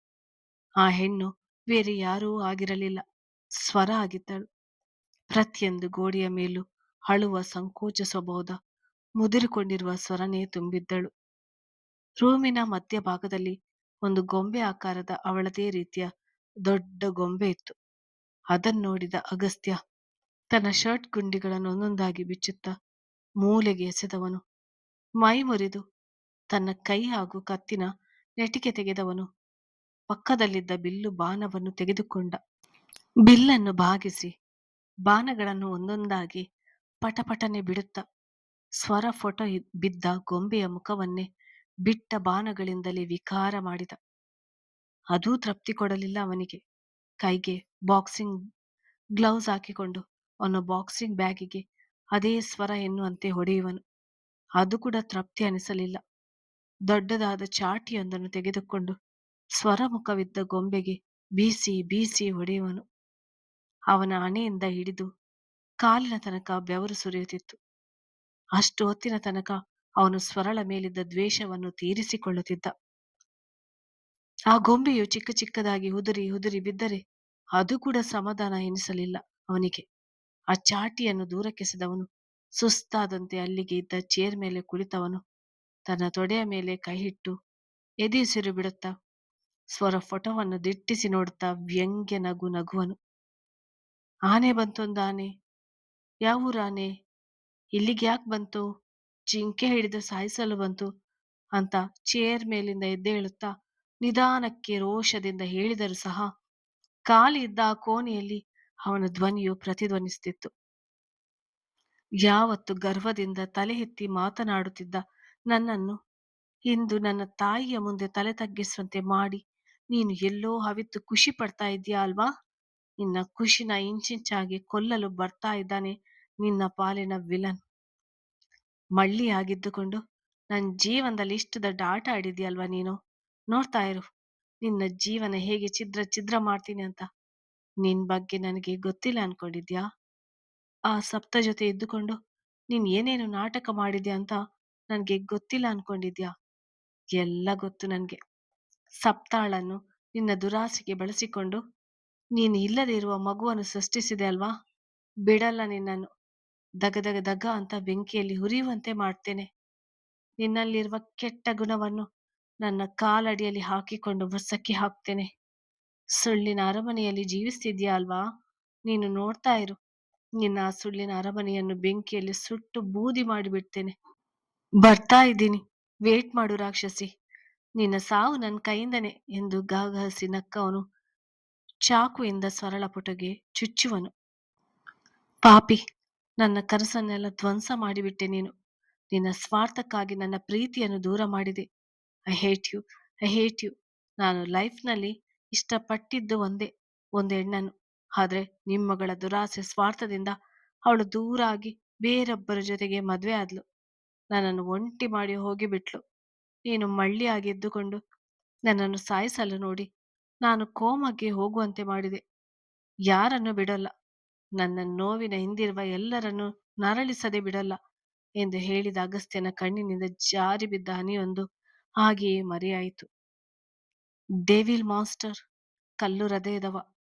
ಆ ಹೆಣ್ಣು ಬೇರೆ ಯಾರೂ ಆಗಿರಲಿಲ್ಲ, ಸ್ವರ ಆಗಿದ್ದಳು. ಪ್ರತಿಯೊಂದು ಗೋಡೆಯ ಮೇಲೂ ಅಳುವ ಸಂಕೋಚ ಸ್ವಭಾವದ ಮುದುರಿಕೊಂಡಿರುವ ಸ್ವರನೇ ತುಂಬಿದ್ದಳು. ರೂಮಿನ ಮಧ್ಯಭಾಗದಲ್ಲಿ ಒಂದು ಗೊಂಬೆ ಆಕಾರದ ಅವಳದೇ ರೀತಿಯ ದೊಡ್ಡ ಗೊಂಬೆ ಇತ್ತು. ಅದನ್ನು ನೋಡಿದ ಅಗಸ್ತ್ಯ ತನ್ನ ಶರ್ಟ್ ಗುಂಡಿಗಳನ್ನು ಒಂದೊಂದಾಗಿ ಬಿಚ್ಚುತ್ತಾ ಮೂಲೆಗೆ ಎಸೆದವನು. ಮೈ ಮುರಿದು ತನ್ನ ಕೈ ಹಾಗೂ ಕತ್ತಿನ ನೆಟಿಕೆ ತೆಗೆದವನು ಪಕ್ಕದಲ್ಲಿದ್ದ ಬಿಲ್ಲು ಬಾಣವನ್ನು ತೆಗೆದುಕೊಂಡ. ಬಿಲ್ಲನ್ನು ಬಾಗಿಸಿ ಬಾಣಗಳನ್ನು ಒಂದೊಂದಾಗಿ ಪಟಪಟನೆ ಬಿಡುತ್ತಾ ಸ್ವರ ಫೋಟೋ ಬಿದ್ದ ಗೊಂಬೆಯ ಮುಖವನ್ನೇ ಬಿಟ್ಟ ಬಾಣಗಳಿಂದಲೇ ವಿಕಾರ ಮಾಡಿದ. ಅದೂ ತೃಪ್ತಿ ಕೊಡಲಿಲ್ಲ ಅವನಿಗೆ. ಕೈಗೆ ಬಾಕ್ಸಿಂಗ್ ಗ್ಲೌಸ್ ಹಾಕಿಕೊಂಡು ಅವನ ಬಾಕ್ಸಿಂಗ್ ಬ್ಯಾಗಿಗೆ ಅದೇ ಸ್ವರ ಎನ್ನುವಂತೆ ಹೊಡೆಯುವನು. ಅದು ಕೂಡ ತೃಪ್ತಿ ಅನಿಸಲಿಲ್ಲ. ದೊಡ್ಡದಾದ ಚಾಟಿಯೊಂದನ್ನು ತೆಗೆದುಕೊಂಡು ಸ್ವರ ಮುಖವಿದ್ದ ಗೊಂಬೆಗೆ ಬೀಸಿ ಬೀಸಿ ಹೊಡೆಯುವನು. ಅವನ ಹಣೆಯಿಂದ ಹಿಡಿದು ಕಾಲಿನ ತನಕ ಬೆವರು ಸುರಿಯುತ್ತಿತ್ತು. ಅಷ್ಟು ಹೊತ್ತಿನ ತನಕ ಅವನು ಸ್ವರಳ ಮೇಲಿದ್ದ ದ್ವೇಷವನ್ನು ತೀರಿಸಿಕೊಳ್ಳುತ್ತಿದ್ದ. ಆ ಗೊಂಬೆಯು ಚಿಕ್ಕ ಚಿಕ್ಕದಾಗಿ ಉದುರಿ ಉದುರಿ ಬಿದ್ದರೆ ಅದು ಕೂಡ ಸಮಾಧಾನ ಎನಿಸಲಿಲ್ಲ ಅವನಿಗೆ. ಆ ಚಾಟಿಯನ್ನು ದೂರಕ್ಕೆಸೆದವನು ಸುಸ್ತಾದಂತೆ ಅಲ್ಲಿಗೆ ಇದ್ದ ಚೇರ್ ಮೇಲೆ ಕುಳಿತವನು ತನ್ನ ತೊಡೆಯ ಮೇಲೆ ಕೈ ಇಟ್ಟು ಎದೆಯುಸಿರು ಬಿಡುತ್ತಾ ಸ್ವರ ಫೋಟೋವನ್ನು ದಿಟ್ಟಿಸಿ ನೋಡುತ್ತಾ ವ್ಯಂಗ್ಯ ನಗು ನಗುವನು. ಆನೆ ಬಂತೊಂದು ಆನೆ. ಯಾವೂರ ಆನೆ? ಇಲ್ಲಿಗೆ ಯಾಕೆ ಬಂತು? ಜಿಂಕೆ ಹಿಡಿದು ಸಾಯಿಸಲು ಬಂತು ಅಂತ ಚೇರ್ ಮೇಲಿಂದ ಎದ್ದೇಳುತ್ತಾ ನಿಧಾನಕ್ಕೆ ರೋಷದಿಂದ ಹೇಳಿದರೂ ಸಹ ಖಾಲಿ ಇದ್ದ ಆ ಕೋಣೆಯಲ್ಲಿ ಅವನ ಧ್ವನಿಯು ಪ್ರತಿಧ್ವನಿಸುತ್ತಿತ್ತು. ಯಾವತ್ತು ಗರ್ವದಿಂದ ತಲೆ ಎತ್ತಿ ಮಾತನಾಡುತ್ತಿದ್ದ ನನ್ನನ್ನು ಇಂದು ನನ್ನ ತಾಯಿಯ ಮುಂದೆ ತಲೆ ತಗ್ಗಿಸುವಂತೆ ಮಾಡಿ ನೀನು ಎಲ್ಲೋ ಅವಿತು ಖುಷಿ ಪಡ್ತಾ ಇದೀಯಾ ಅಲ್ವಾ? ನಿನ್ನ ಖುಷಿನ ಇಂಚಿಂಚಾಗಿ ಕೊಲ್ಲಲು ಬರ್ತಾ ಇದ್ದಾನೆ ನಿನ್ನ ಪಾಲಿನ ವಿಲನ್. ಮಳ್ಳಿಯಾಗಿದ್ದುಕೊಂಡು ನನ್ನ ಜೀವನದಲ್ಲಿ ಇಷ್ಟು ದೊಡ್ಡ ಆಟ ಆಡಿದ್ಯಲ್ವಾ ನೀನು? ನೋಡ್ತಾ ಇರು ನಿನ್ನ ಜೀವನ ಹೇಗೆ ಛಿದ್ರ ಛಿದ್ರ ಮಾಡ್ತೀನಿ ಅಂತ. ನಿನ್ ಬಗ್ಗೆ ನನಗೆ ಗೊತ್ತಿಲ್ಲ ಅನ್ಕೊಂಡಿದ್ಯಾ? ಆ ಸಪ್ತ ಜೊತೆ ಇದ್ದುಕೊಂಡು ನೀನ್ ಏನೇನು ನಾಟಕ ಮಾಡಿದ್ಯಾ ಅಂತ ನನ್ಗೆ ಗೊತ್ತಿಲ್ಲ ಅನ್ಕೊಂಡಿದ್ಯಾ? ಎಲ್ಲ ಗೊತ್ತು ನನ್ಗೆ. ಸಪ್ತಾಳನ್ನು ನಿನ್ನ ದುರಾಸೆಗೆ ಬಳಸಿಕೊಂಡು ನೀನು ಇಲ್ಲದೆ ಇರುವ ಮಗುವನ್ನು ಸೃಷ್ಟಿಸಿದೆ ಅಲ್ವಾ? ಬಿಡಲ್ಲ ನಿನ್ನನ್ನು. ದಗ ದಗ ದಗ ಅಂತ ಬೆಂಕಿಯಲ್ಲಿ ಹುರಿಯುವಂತೆ ಮಾಡ್ತೇನೆ. ನಿನ್ನಲ್ಲಿರುವ ಕೆಟ್ಟ ಗುಣವನ್ನು ನನ್ನ ಕಾಲಡಿಯಲ್ಲಿ ಹಾಕಿಕೊಂಡು ಬಸಕ್ಕೆ ಹಾಕ್ತೇನೆ. ಸುಳ್ಳಿನ ಅರಮನೆಯಲ್ಲಿ ಜೀವಿಸ್ತಿದ್ಯಾ ಅಲ್ವಾ? ನೀನು ನೋಡ್ತಾ ಇರು. ನಿನ್ನ ಆ ಸುಳ್ಳಿನ ಅರಮನೆಯನ್ನು ಬೆಂಕಿಯಲ್ಲಿ ಸುಟ್ಟು ಬೂದಿ ಮಾಡಿಬಿಡ್ತೇನೆ. ಬರ್ತಾ ಇದ್ದೀನಿ, ವೇಟ್ ಮಾಡು ರಾಕ್ಷಸಿ. ನಿನ್ನ ಸಾವು ನನ್ನ ಕೈಯಿಂದನೆ ಎಂದು ಗಾಗಹಸಿ ನಕ್ಕವನು ಚಾಕುವಿಂದ ಸ್ವರಳ ಪುಟಗೆ ಚುಚ್ಚುವನು. ಪಾಪಿ, ನನ್ನ ಕನಸನ್ನೆಲ್ಲ ಧ್ವಂಸ ಮಾಡಿಬಿಟ್ಟೆ ನೀನು. ನಿನ್ನ ಸ್ವಾರ್ಥಕ್ಕಾಗಿ ನನ್ನ ಪ್ರೀತಿಯನ್ನು ದೂರ ಮಾಡಿದೆ. I hate you, I hate you. ನಾನು ಲೈಫ್ನಲ್ಲಿ ಇಷ್ಟಪಟ್ಟಿದ್ದು ಒಂದು ಹೆಣ್ಣನ್ನು. ಆದ್ರೆ ನಿಮ್ಮಗಳ ದುರಾಸೆ ಸ್ವಾರ್ಥದಿಂದ ಅವಳು ದೂರ ಆಗಿ ಬೇರೊಬ್ಬರ ಜೊತೆಗೆ ಮದ್ವೆ ಆದ್ಲು. ನನ್ನನ್ನು ಒಂಟಿ ಮಾಡಿ ಹೋಗಿಬಿಟ್ಲು. ನೀನು ಮಳ್ಳಿಯಾಗಿ ಎದ್ದುಕೊಂಡು ನನ್ನನ್ನು ಸಾಯಿಸಲು ನೋಡಿ ನಾನು ಕೋಮಾಗೆ ಹೋಗುವಂತೆ ಮಾಡಿದೆ. ಯಾರನ್ನು ಬಿಡಲ್ಲ. ನನ್ನ ನೋವಿನ ಹಿಂದಿರುವ ಎಲ್ಲರನ್ನು ನರಳಿಸದೆ ಬಿಡಲ್ಲ ಎಂದು ಹೇಳಿದ ಅಗಸ್ತ್ಯನ ಕಣ್ಣಿನಿಂದ ಜಾರಿ ಬಿದ್ದ ಹನಿಯೊಂದು ಹಾಗೆಯೇ ಮರೆಯಾಯಿತು. ಡೆವಿಲ್ ಮಾನ್ಸ್ಟರ್, ಕಲ್ಲು ಹೃದಯದವ,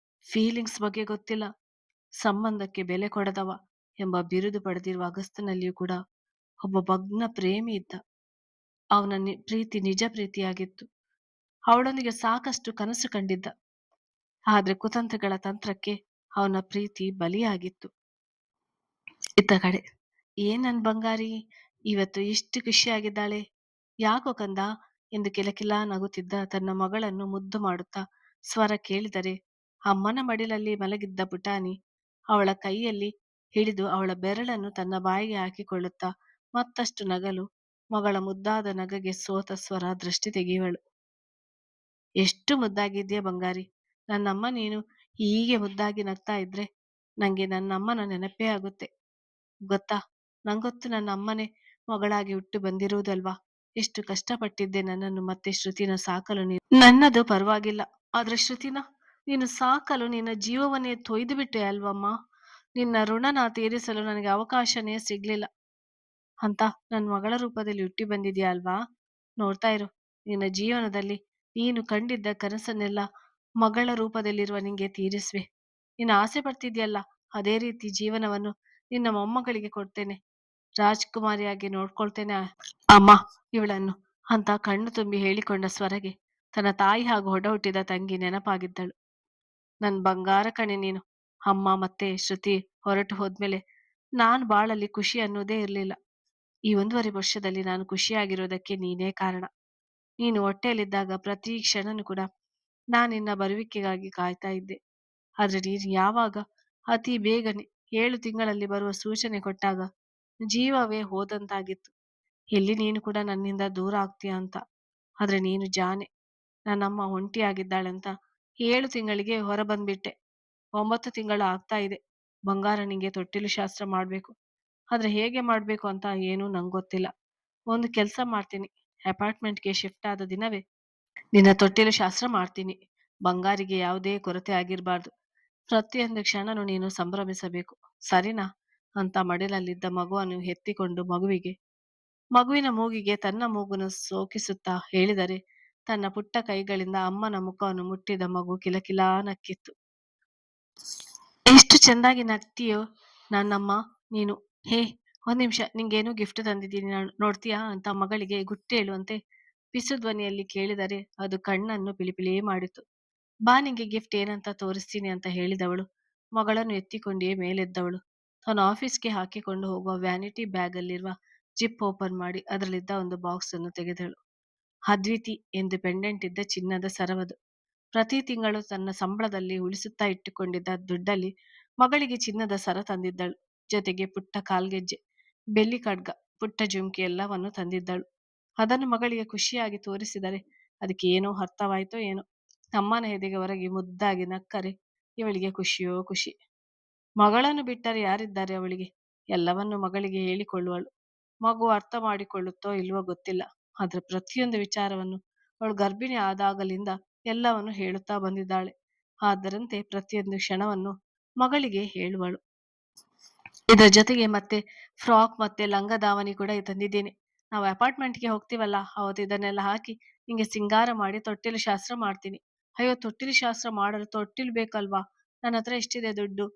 ಫೀಲಿಂಗ್ಸ್ ಬಗ್ಗೆ ಗೊತ್ತಿಲ್ಲ, ಸಂಬಂಧಕ್ಕೆ ಬೆಲೆ ಕೊಡದವ ಎಂಬ ಬಿರುದು ಪಡೆದಿರುವ ಅಗಸ್ತ್ಯನಲ್ಲಿಯೂ ಕೂಡ ಒಬ್ಬ ಭಗ್ನ ಪ್ರೇಮಿ ಇದ್ದ. ಅವನ ಪ್ರೀತಿ ನಿಜ ಪ್ರೀತಿಯಾಗಿತ್ತು. ಅವಳೊಂದಿಗೆ ಸಾಕಷ್ಟು ಕನಸು ಕಂಡಿದ್ದ. ಆದ್ರೆ ಕುತಂತ್ರಗಳ ತಂತ್ರಕ್ಕೆ ಅವನ ಪ್ರೀತಿ ಬಲಿಯಾಗಿತ್ತು. ಇತ್ತ ಕಡೆ ನನ್ ಬಂಗಾರಿ ಇವತ್ತು ಇಷ್ಟು ಖುಷಿಯಾಗಿದ್ದಾಳೆ, ಯಾಕೋ ಕಂದ ಎಂದು ಕಿಲಕಿಲ ನಗುತ್ತಿದ್ದ ತನ್ನ ಮಗಳನ್ನು ಮುದ್ದು ಮಾಡುತ್ತಾ ಸ್ವರ ಕೇಳಿದರೆ ಅಮ್ಮನ ಮಡಿಲಲ್ಲಿ ಮಲಗಿದ್ದ ಪುಟಾಣಿ ಅವಳ ಕೈಯಲ್ಲಿ ಹಿಡಿದು ಅವಳ ಬೆರಳನ್ನು ತನ್ನ ಬಾಯಿಗೆ ಹಾಕಿಕೊಳ್ಳುತ್ತಾ ಮತ್ತಷ್ಟು ನಗಲು ಮಗಳ ಮುದ್ದಾದ ನಗೆಗೆ ಸೋತ ಸ್ವರ ದೃಷ್ಟಿ ತೆಗೆಯುವಳು. ಎಷ್ಟು ಮುದ್ದಾಗಿದ್ಯಾ ಬಂಗಾರಿ, ನನ್ನಮ್ಮ ನೀನು ಹೀಗೆ ಮುದ್ದಾಗಿ ನಗ್ತಾ ಇದ್ರೆ ನಂಗೆ ನನ್ನಮ್ಮನ ನೆನಪೇ ಆಗುತ್ತೆ ಗೊತ್ತಾ. ನಂಗೊತ್ತು ನನ್ನ ಅಮ್ಮನೇ ಮಗಳಾಗಿ ಹುಟ್ಟು ಬಂದಿರುವುದಲ್ವಾ. ಎಷ್ಟು ಕಷ್ಟಪಟ್ಟಿದ್ದೆ ನನ್ನನ್ನು ಮತ್ತೆ ಶ್ರುತಿನ ಸಾಕಲು ನೀನು. ನನ್ನದು ಪರವಾಗಿಲ್ಲ, ಆದ್ರೆ ಶ್ರುತಿನ ನೀನು ಸಾಕಲು ನಿನ್ನ ಜೀವವನ್ನೇ ತೊಯ್ದು ಬಿಟ್ಟೆ ಅಲ್ವಮ್ಮ. ನಿನ್ನ ಋಣನ ತೀರಿಸಲು ನನಗೆ ಅವಕಾಶನೇ ಸಿಗ್ಲಿಲ್ಲ ಅಂತ ನನ್ನ ಮಗಳ ರೂಪದಲ್ಲಿ ಹುಟ್ಟಿ ಬಂದಿದ್ಯಾ ಅಲ್ವಾ. ನೋಡ್ತಾ ಇರು, ನಿನ್ನ ಜೀವನದಲ್ಲಿ ನೀನು ಕಂಡಿದ್ದ ಕನಸನ್ನೆಲ್ಲ ಮಗಳ ರೂಪದಲ್ಲಿರುವ ನಿಂಗೆ ತೀರಿಸುವೆ. ನೀನು ಆಸೆ ಪಡ್ತಿದ್ಯಲ್ಲ ಅದೇ ರೀತಿ ಜೀವನವನ್ನು ನಿನ್ನ ಮೊಮ್ಮಗಳಿಗೆ ಕೊಡ್ತೇನೆ. ರಾಜ್ಕುಮಾರಿಯಾಗಿ ನೋಡ್ಕೊಳ್ತೇನೆ ಅಮ್ಮ ಇವಳನ್ನು ಅಂತ ಕಣ್ಣು ತುಂಬಿ ಹೇಳಿಕೊಂಡ ಸ್ವರಗೆ ತನ್ನ ತಾಯಿ ಹಾಗೂ ಹೊಡ ಹುಟ್ಟಿದ ತಂಗಿ ನೆನಪಾಗಿದ್ದಳು. ನನ್ ಬಂಗಾರ ಕಣೆ ನೀನು. ಅಮ್ಮ ಮತ್ತೆ ಶ್ರುತಿ ಹೊರಟು ಹೋದ್ಮೇಲೆ ನಾನು ಬಾಳಲ್ಲಿ ಖುಷಿ ಅನ್ನೋದೇ ಇರ್ಲಿಲ್ಲ. ಈ 1.5 ವರ್ಷದಲ್ಲಿ ನಾನು ಖುಷಿಯಾಗಿರೋದಕ್ಕೆ ನೀನೇ ಕಾರಣ. ನೀನು ಹೊಟ್ಟೆಯಲ್ಲಿದ್ದಾಗ ಪ್ರತಿ ಕ್ಷಣನೂ ಕೂಡ ನಾನು ನಿನ್ನ ಬರುವಿಕೆಗಾಗಿ ಕಾಯ್ತಾ ಇದ್ದೆ. ಆದ್ರೆ ನೀನು ಯಾವಾಗ ಅತಿ ಬೇಗನೆ 7 ತಿಂಗಳಲ್ಲಿ ಬರುವ ಸೂಚನೆ ಕೊಟ್ಟಾಗ ಜೀವವೇ ಹೋದಂತಾಗಿತ್ತು. ಎಲ್ಲಿ ನೀನು ಕೂಡ ನನ್ನಿಂದ ದೂರ ಆಗ್ತೀಯ ಅಂತ. ಆದ್ರೆ ನೀನು ಜಾಣೆ. ನನ್ನಮ್ಮ ಒಂಟಿಯಾಗಿದ್ದಾಳಂತ 7 ತಿಂಗಳಿಗೆ ಹೊರ ಬಂದ್ಬಿಟ್ಟೆ. 9 ತಿಂಗಳು ಆಗ್ತಾ ಇದೆ. ಬಂಗಾರ ನಿಂಗೆ ತೊಟ್ಟಿಲು ಶಾಸ್ತ್ರ ಮಾಡ್ಬೇಕು. ಆದ್ರೆ ಹೇಗೆ ಮಾಡ್ಬೇಕು ಅಂತ ಏನೂ ನಂಗೊತ್ತಿಲ್ಲ. ಒಂದು ಕೆಲಸ ಮಾಡ್ತೀನಿ, ಅಪಾರ್ಟ್ಮೆಂಟ್ಗೆ ಶಿಫ್ಟ್ ಆದ ದಿನವೇ ನಿನ್ನ ತೊಟ್ಟಿಲು ಶಾಸ್ತ್ರ ಮಾಡ್ತೀನಿ. ಬಂಗಾರಿಗೆ ಯಾವುದೇ ಕೊರತೆ ಆಗಿರಬಾರ್ದು. ಪ್ರತಿಯೊಂದು ಕ್ಷಣನೂ ನೀನು ಸಂಭ್ರಮಿಸಬೇಕು, ಸರಿನಾ ಅಂತ ಮಡಿಲಲ್ಲಿದ್ದ ಮಗುವನ್ನು ಎತ್ತಿಕೊಂಡು ಮಗುವಿನ ಮೂಗಿಗೆ ತನ್ನ ಮೂಗನ್ನು ಸೋಕಿಸುತ್ತಾ ಹೇಳಿದರೆ ತನ್ನ ಪುಟ್ಟ ಕೈಗಳಿಂದ ಅಮ್ಮನ ಮುಖವನ್ನು ಮುಟ್ಟಿದ ಮಗು ಕಿಲಕಿಲಾ ನಕ್ಕಿತ್ತು. ಎಷ್ಟು ಚೆಂದಾಗಿ ನಗ್ತೀಯೋ ನನ್ನಮ್ಮ ನೀನು. ಹೇ, ಒಂದ್ ನಿಮಿಷ, ನಿಂಗೇನು ಗಿಫ್ಟ್ ತಂದಿದ್ದೀನಿ, ನೋಡ್ತೀಯಾ ಅಂತ ಮಗಳಿಗೆ ಗುಟ್ಟಿ ಹೇಳುವಂತೆ ಪಿಸು ಧ್ವನಿಯಲ್ಲಿ ಕೇಳಿದರೆ ಅದು ಕಣ್ಣನ್ನು ಪಿಳಿಪಿಳಿ ಮಾಡಿತು. ಬಾ, ನಿಂಗೆ ಗಿಫ್ಟ್ ಏನಂತ ತೋರಿಸ್ತೀನಿ ಅಂತ ಹೇಳಿದವಳು ಮಗಳನ್ನು ಎತ್ತಿಕೊಂಡಿಯೇ ಮೇಲೆದ್ದವಳು. ತಾನು ಆಫೀಸ್ಗೆ ಹಾಕಿಕೊಂಡು ಹೋಗುವ ವ್ಯಾನಿಟಿ ಬ್ಯಾಗ್ ಅಲ್ಲಿರುವ ಜಿಪ್ ಓಪನ್ ಮಾಡಿ ಅದರಲ್ಲಿದ್ದ ಒಂದು ಬಾಕ್ಸ್ ಅನ್ನು ತೆಗೆದಳು. ಅದ್ವಿತಿ ಎಂದು ಪೆಂಡೆಂಟ್ ಇದ್ದ ಚಿನ್ನದ ಸರವದು. ಪ್ರತಿ ತಿಂಗಳು ತನ್ನ ಸಂಬಳದಲ್ಲಿ ಉಳಿಸುತ್ತಾ ಇಟ್ಟುಕೊಂಡಿದ್ದ ದುಡ್ಡಲ್ಲಿ ಮಗಳಿಗೆ ಚಿನ್ನದ ಸರ ತಂದಿದ್ದಳು. ಜೊತೆಗೆ ಪುಟ್ಟ ಕಾಲ್ಗೆಜ್ಜೆ, ಬೆಳ್ಳಿ ಖಡ್ಗ, ಪುಟ್ಟ ಜುಮ್ಕಿ ಎಲ್ಲವನ್ನು ತಂದಿದ್ದಳು. ಅದನ್ನು ಮಗಳಿಗೆ ಖುಷಿಯಾಗಿ ತೋರಿಸಿದರೆ ಅದಕ್ಕೆ ಏನೋ ಅರ್ಥವಾಯ್ತೋ ಏನೋ. ಅಮ್ಮನ ಎದೆಗೆ ಹೊರಗೆ ಮುದ್ದಾಗಿ ನಕ್ಕರೆ ಇವಳಿಗೆ ಖುಷಿಯೋ ಖುಷಿ. ಮಗಳನ್ನು ಬಿಟ್ಟರೆ ಯಾರಿದ್ದಾರೆ ಅವಳಿಗೆ. ಎಲ್ಲವನ್ನು ಮಗಳಿಗೆ ಹೇಳಿಕೊಳ್ಳುವಳು. ಮಗು ಅರ್ಥ ಮಾಡಿಕೊಳ್ಳುತ್ತೋ ಇಲ್ವೋ ಗೊತ್ತಿಲ್ಲ. ಆದ್ರೆ ಪ್ರತಿಯೊಂದು ವಿಚಾರವನ್ನು ಅವಳು ಗರ್ಭಿಣಿ ಆದಾಗಲಿಂದ ಎಲ್ಲವನ್ನು ಹೇಳುತ್ತಾ ಬಂದಿದ್ದಾಳೆ. ಅದರಂತೆ ಪ್ರತಿಯೊಂದು ಕ್ಷಣವನ್ನು ಮಗಳಿಗೆ ಹೇಳುವಳು. ಇದರ ಜೊತೆಗೆ ಮತ್ತೆ ಫ್ರಾಕ್ ಮತ್ತೆ ಲಂಗ ದಾವಣಿ ಕೂಡ ತಂದಿದ್ದೇನೆ. ನಾವು ಅಪಾರ್ಟ್ಮೆಂಟ್ಗೆ ಹೋಗ್ತೀವಲ್ಲ ಅವತ್ತು ಇದನ್ನೆಲ್ಲ ಹಾಕಿ ನಿಂಗೆ ಸಿಂಗಾರ ಮಾಡಿ ತೊಟ್ಟಿಲು ಶಾಸ್ತ್ರ ಮಾಡ್ತೀನಿ. ಅಯ್ಯೋ, ತೊಟ್ಟಿಲು ಶಾಸ್ತ್ರ ಮಾಡಲು ತೊಟ್ಟಿಲು ಬೇಕಲ್ವಾ, ನನ್ನ ಹತ್ರ ಎಷ್ಟಿದೆ ದುಡ್ಡು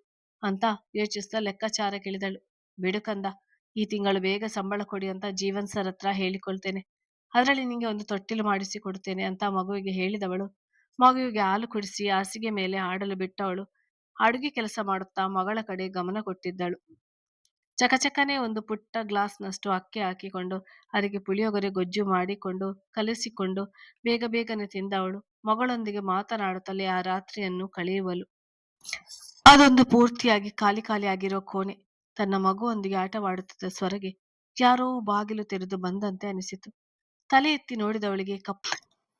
ಅಂತ ಯೋಚಿಸ್ತಾ ಲೆಕ್ಕಾಚಾರ ಕೇಳಿದಳು. ಬಿಡುಕಂದ, ಈ ತಿಂಗಳು ಬೇಗ ಸಂಬಳ ಕೊಡಿ ಅಂತ ಜೀವನ್ ಸರ್ ಹತ್ರ ಹೇಳಿಕೊಳ್ತೇನೆ. ಅದರಲ್ಲಿ ನಿಂಗೆ ಒಂದು ತೊಟ್ಟಿಲು ಮಾಡಿಸಿ ಕೊಡ್ತೇನೆ ಅಂತ ಮಗುವಿಗೆ ಹೇಳಿದವಳು ಮಗುವಿಗೆ ಹಾಲು ಕುಡಿಸಿ ಹಾಸಿಗೆ ಮೇಲೆ ಆಡಲು ಬಿಟ್ಟವಳು ಅಡುಗೆ ಕೆಲಸ ಮಾಡುತ್ತಾ ಮಗಳ ಕಡೆ ಗಮನ ಕೊಟ್ಟಿದ್ದಳು. ಚಕಚಕನೆ ಒಂದು ಪುಟ್ಟ ಗ್ಲಾಸ್ನಷ್ಟು ಅಕ್ಕಿ ಹಾಕಿಕೊಂಡು ಅದಕ್ಕೆ ಪುಳಿಯೋಗರೆ ಗೊಜ್ಜು ಮಾಡಿಕೊಂಡು ಕಲಿಸಿಕೊಂಡು ಬೇಗ ಬೇಗನೆ ತಿಂದವಳು ಮಗಳೊಂದಿಗೆ ಮಾತನಾಡುತ್ತಲೇ ಆ ರಾತ್ರಿಯನ್ನು ಕಳೆಯುವಳು. ಅದೊಂದು ಪೂರ್ತಿಯಾಗಿ ಖಾಲಿ ಖಾಲಿ ಆಗಿರೋ ಕೋಣೆ. ತನ್ನ ಮಗುವೊಂದಿಗೆ ಆಟವಾಡುತ್ತಿದ್ದ ಸ್ವರಗೆ ಯಾರೋ ಬಾಗಿಲು ತೆರೆದು ಬಂದಂತೆ ಅನಿಸಿತು. ತಲೆ ಎತ್ತಿ ನೋಡಿದವಳಿಗೆ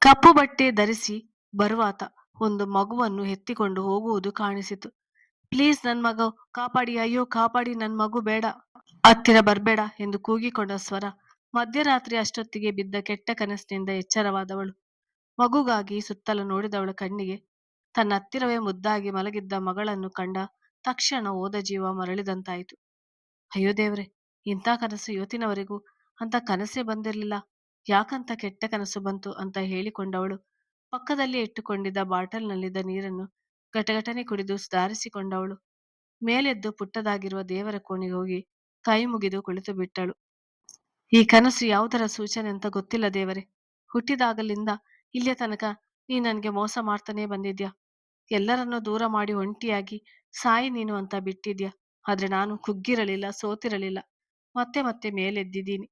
ಕಪ್ಪು ಬಟ್ಟೆ ಧರಿಸಿ ಬರುವಾತ ಒಂದು ಮಗುವನ್ನು ಎತ್ತಿಕೊಂಡು ಹೋಗುವುದು ಕಾಣಿಸಿತು. ಪ್ಲೀಸ್ ನನ್ ಮಗು ಕಾಪಾಡಿ, ಅಯ್ಯೋ ಕಾಪಾಡಿ, ನನ್ ಮಗು ಬೇಡ, ಹತ್ತಿರ ಬರ್ಬೇಡ ಎಂದು ಕೂಗಿಕೊಂಡ ಸ್ವರ. ಮಧ್ಯರಾತ್ರಿ ಅಷ್ಟೊತ್ತಿಗೆ ಬಿದ್ದ ಕೆಟ್ಟ ಕನಸಿನಿಂದ ಎಚ್ಚರವಾದವಳು ಮಗುಗಾಗಿ ಸುತ್ತಲೂ ನೋಡಿದವಳ ಕಣ್ಣಿಗೆ ತನ್ನ ಹತ್ತಿರವೇ ಮುದ್ದಾಗಿ ಮಲಗಿದ್ದ ಮಗಳನ್ನು ಕಂಡ ತಕ್ಷಣ ಹೋದ ಜೀವ ಮರಳಿದಂತಾಯಿತು. ಅಯ್ಯೋ ದೇವ್ರೆ, ಇಂಥ ಕನಸು ಇವತ್ತಿನವರೆಗೂ ಅಂತ ಕನಸೇ ಬಂದಿರಲಿಲ್ಲ. ಯಾಕಂತ ಕೆಟ್ಟ ಕನಸು ಬಂತು ಅಂತ ಹೇಳಿಕೊಂಡವಳು ಪಕ್ಕದಲ್ಲಿ ಇಟ್ಟುಕೊಂಡಿದ್ದ ಬಾಟಲ್ನಲ್ಲಿದ್ದ ನೀರನ್ನು ಘಟಘಟನೆ ಕುಡಿದು ಸುಧಾರಿಸಿಕೊಂಡವಳು ಮೇಲೆದ್ದು ಪುಟ್ಟದಾಗಿರುವ ದೇವರ ಕೋಣೆಗೆ ಹೋಗಿ ಕೈ ಮುಗಿದು ಕುಳಿತು ಬಿಟ್ಟಳು. ಈ ಕನಸು ಯಾವುದರ ಸೂಚನೆ ಅಂತ ಗೊತ್ತಿಲ್ಲ ದೇವರೇ. ಹುಟ್ಟಿದಾಗಲಿಂದ ಇಲ್ಲಿಯ ತನಕ ನೀ ನನ್ಗೆ ಮೋಸ ಮಾಡ್ತಾನೆ ಬಂದಿದ್ಯಾ. ಎಲ್ಲರನ್ನೂ ದೂರ ಮಾಡಿ ಒಂಟಿಯಾಗಿ ಸಾಯಿ ನೀನು ಅಂತ ಬಿಟ್ಟಿದ್ಯಾ. ಆದ್ರೆ ನಾನು ಕುಗ್ಗಿರಲಿಲ್ಲ, ಸೋತಿರಲಿಲ್ಲ. ಮತ್ತೆ ಮತ್ತೆ ಮೇಲೆದ್ದಿದ್ದೀನಿ.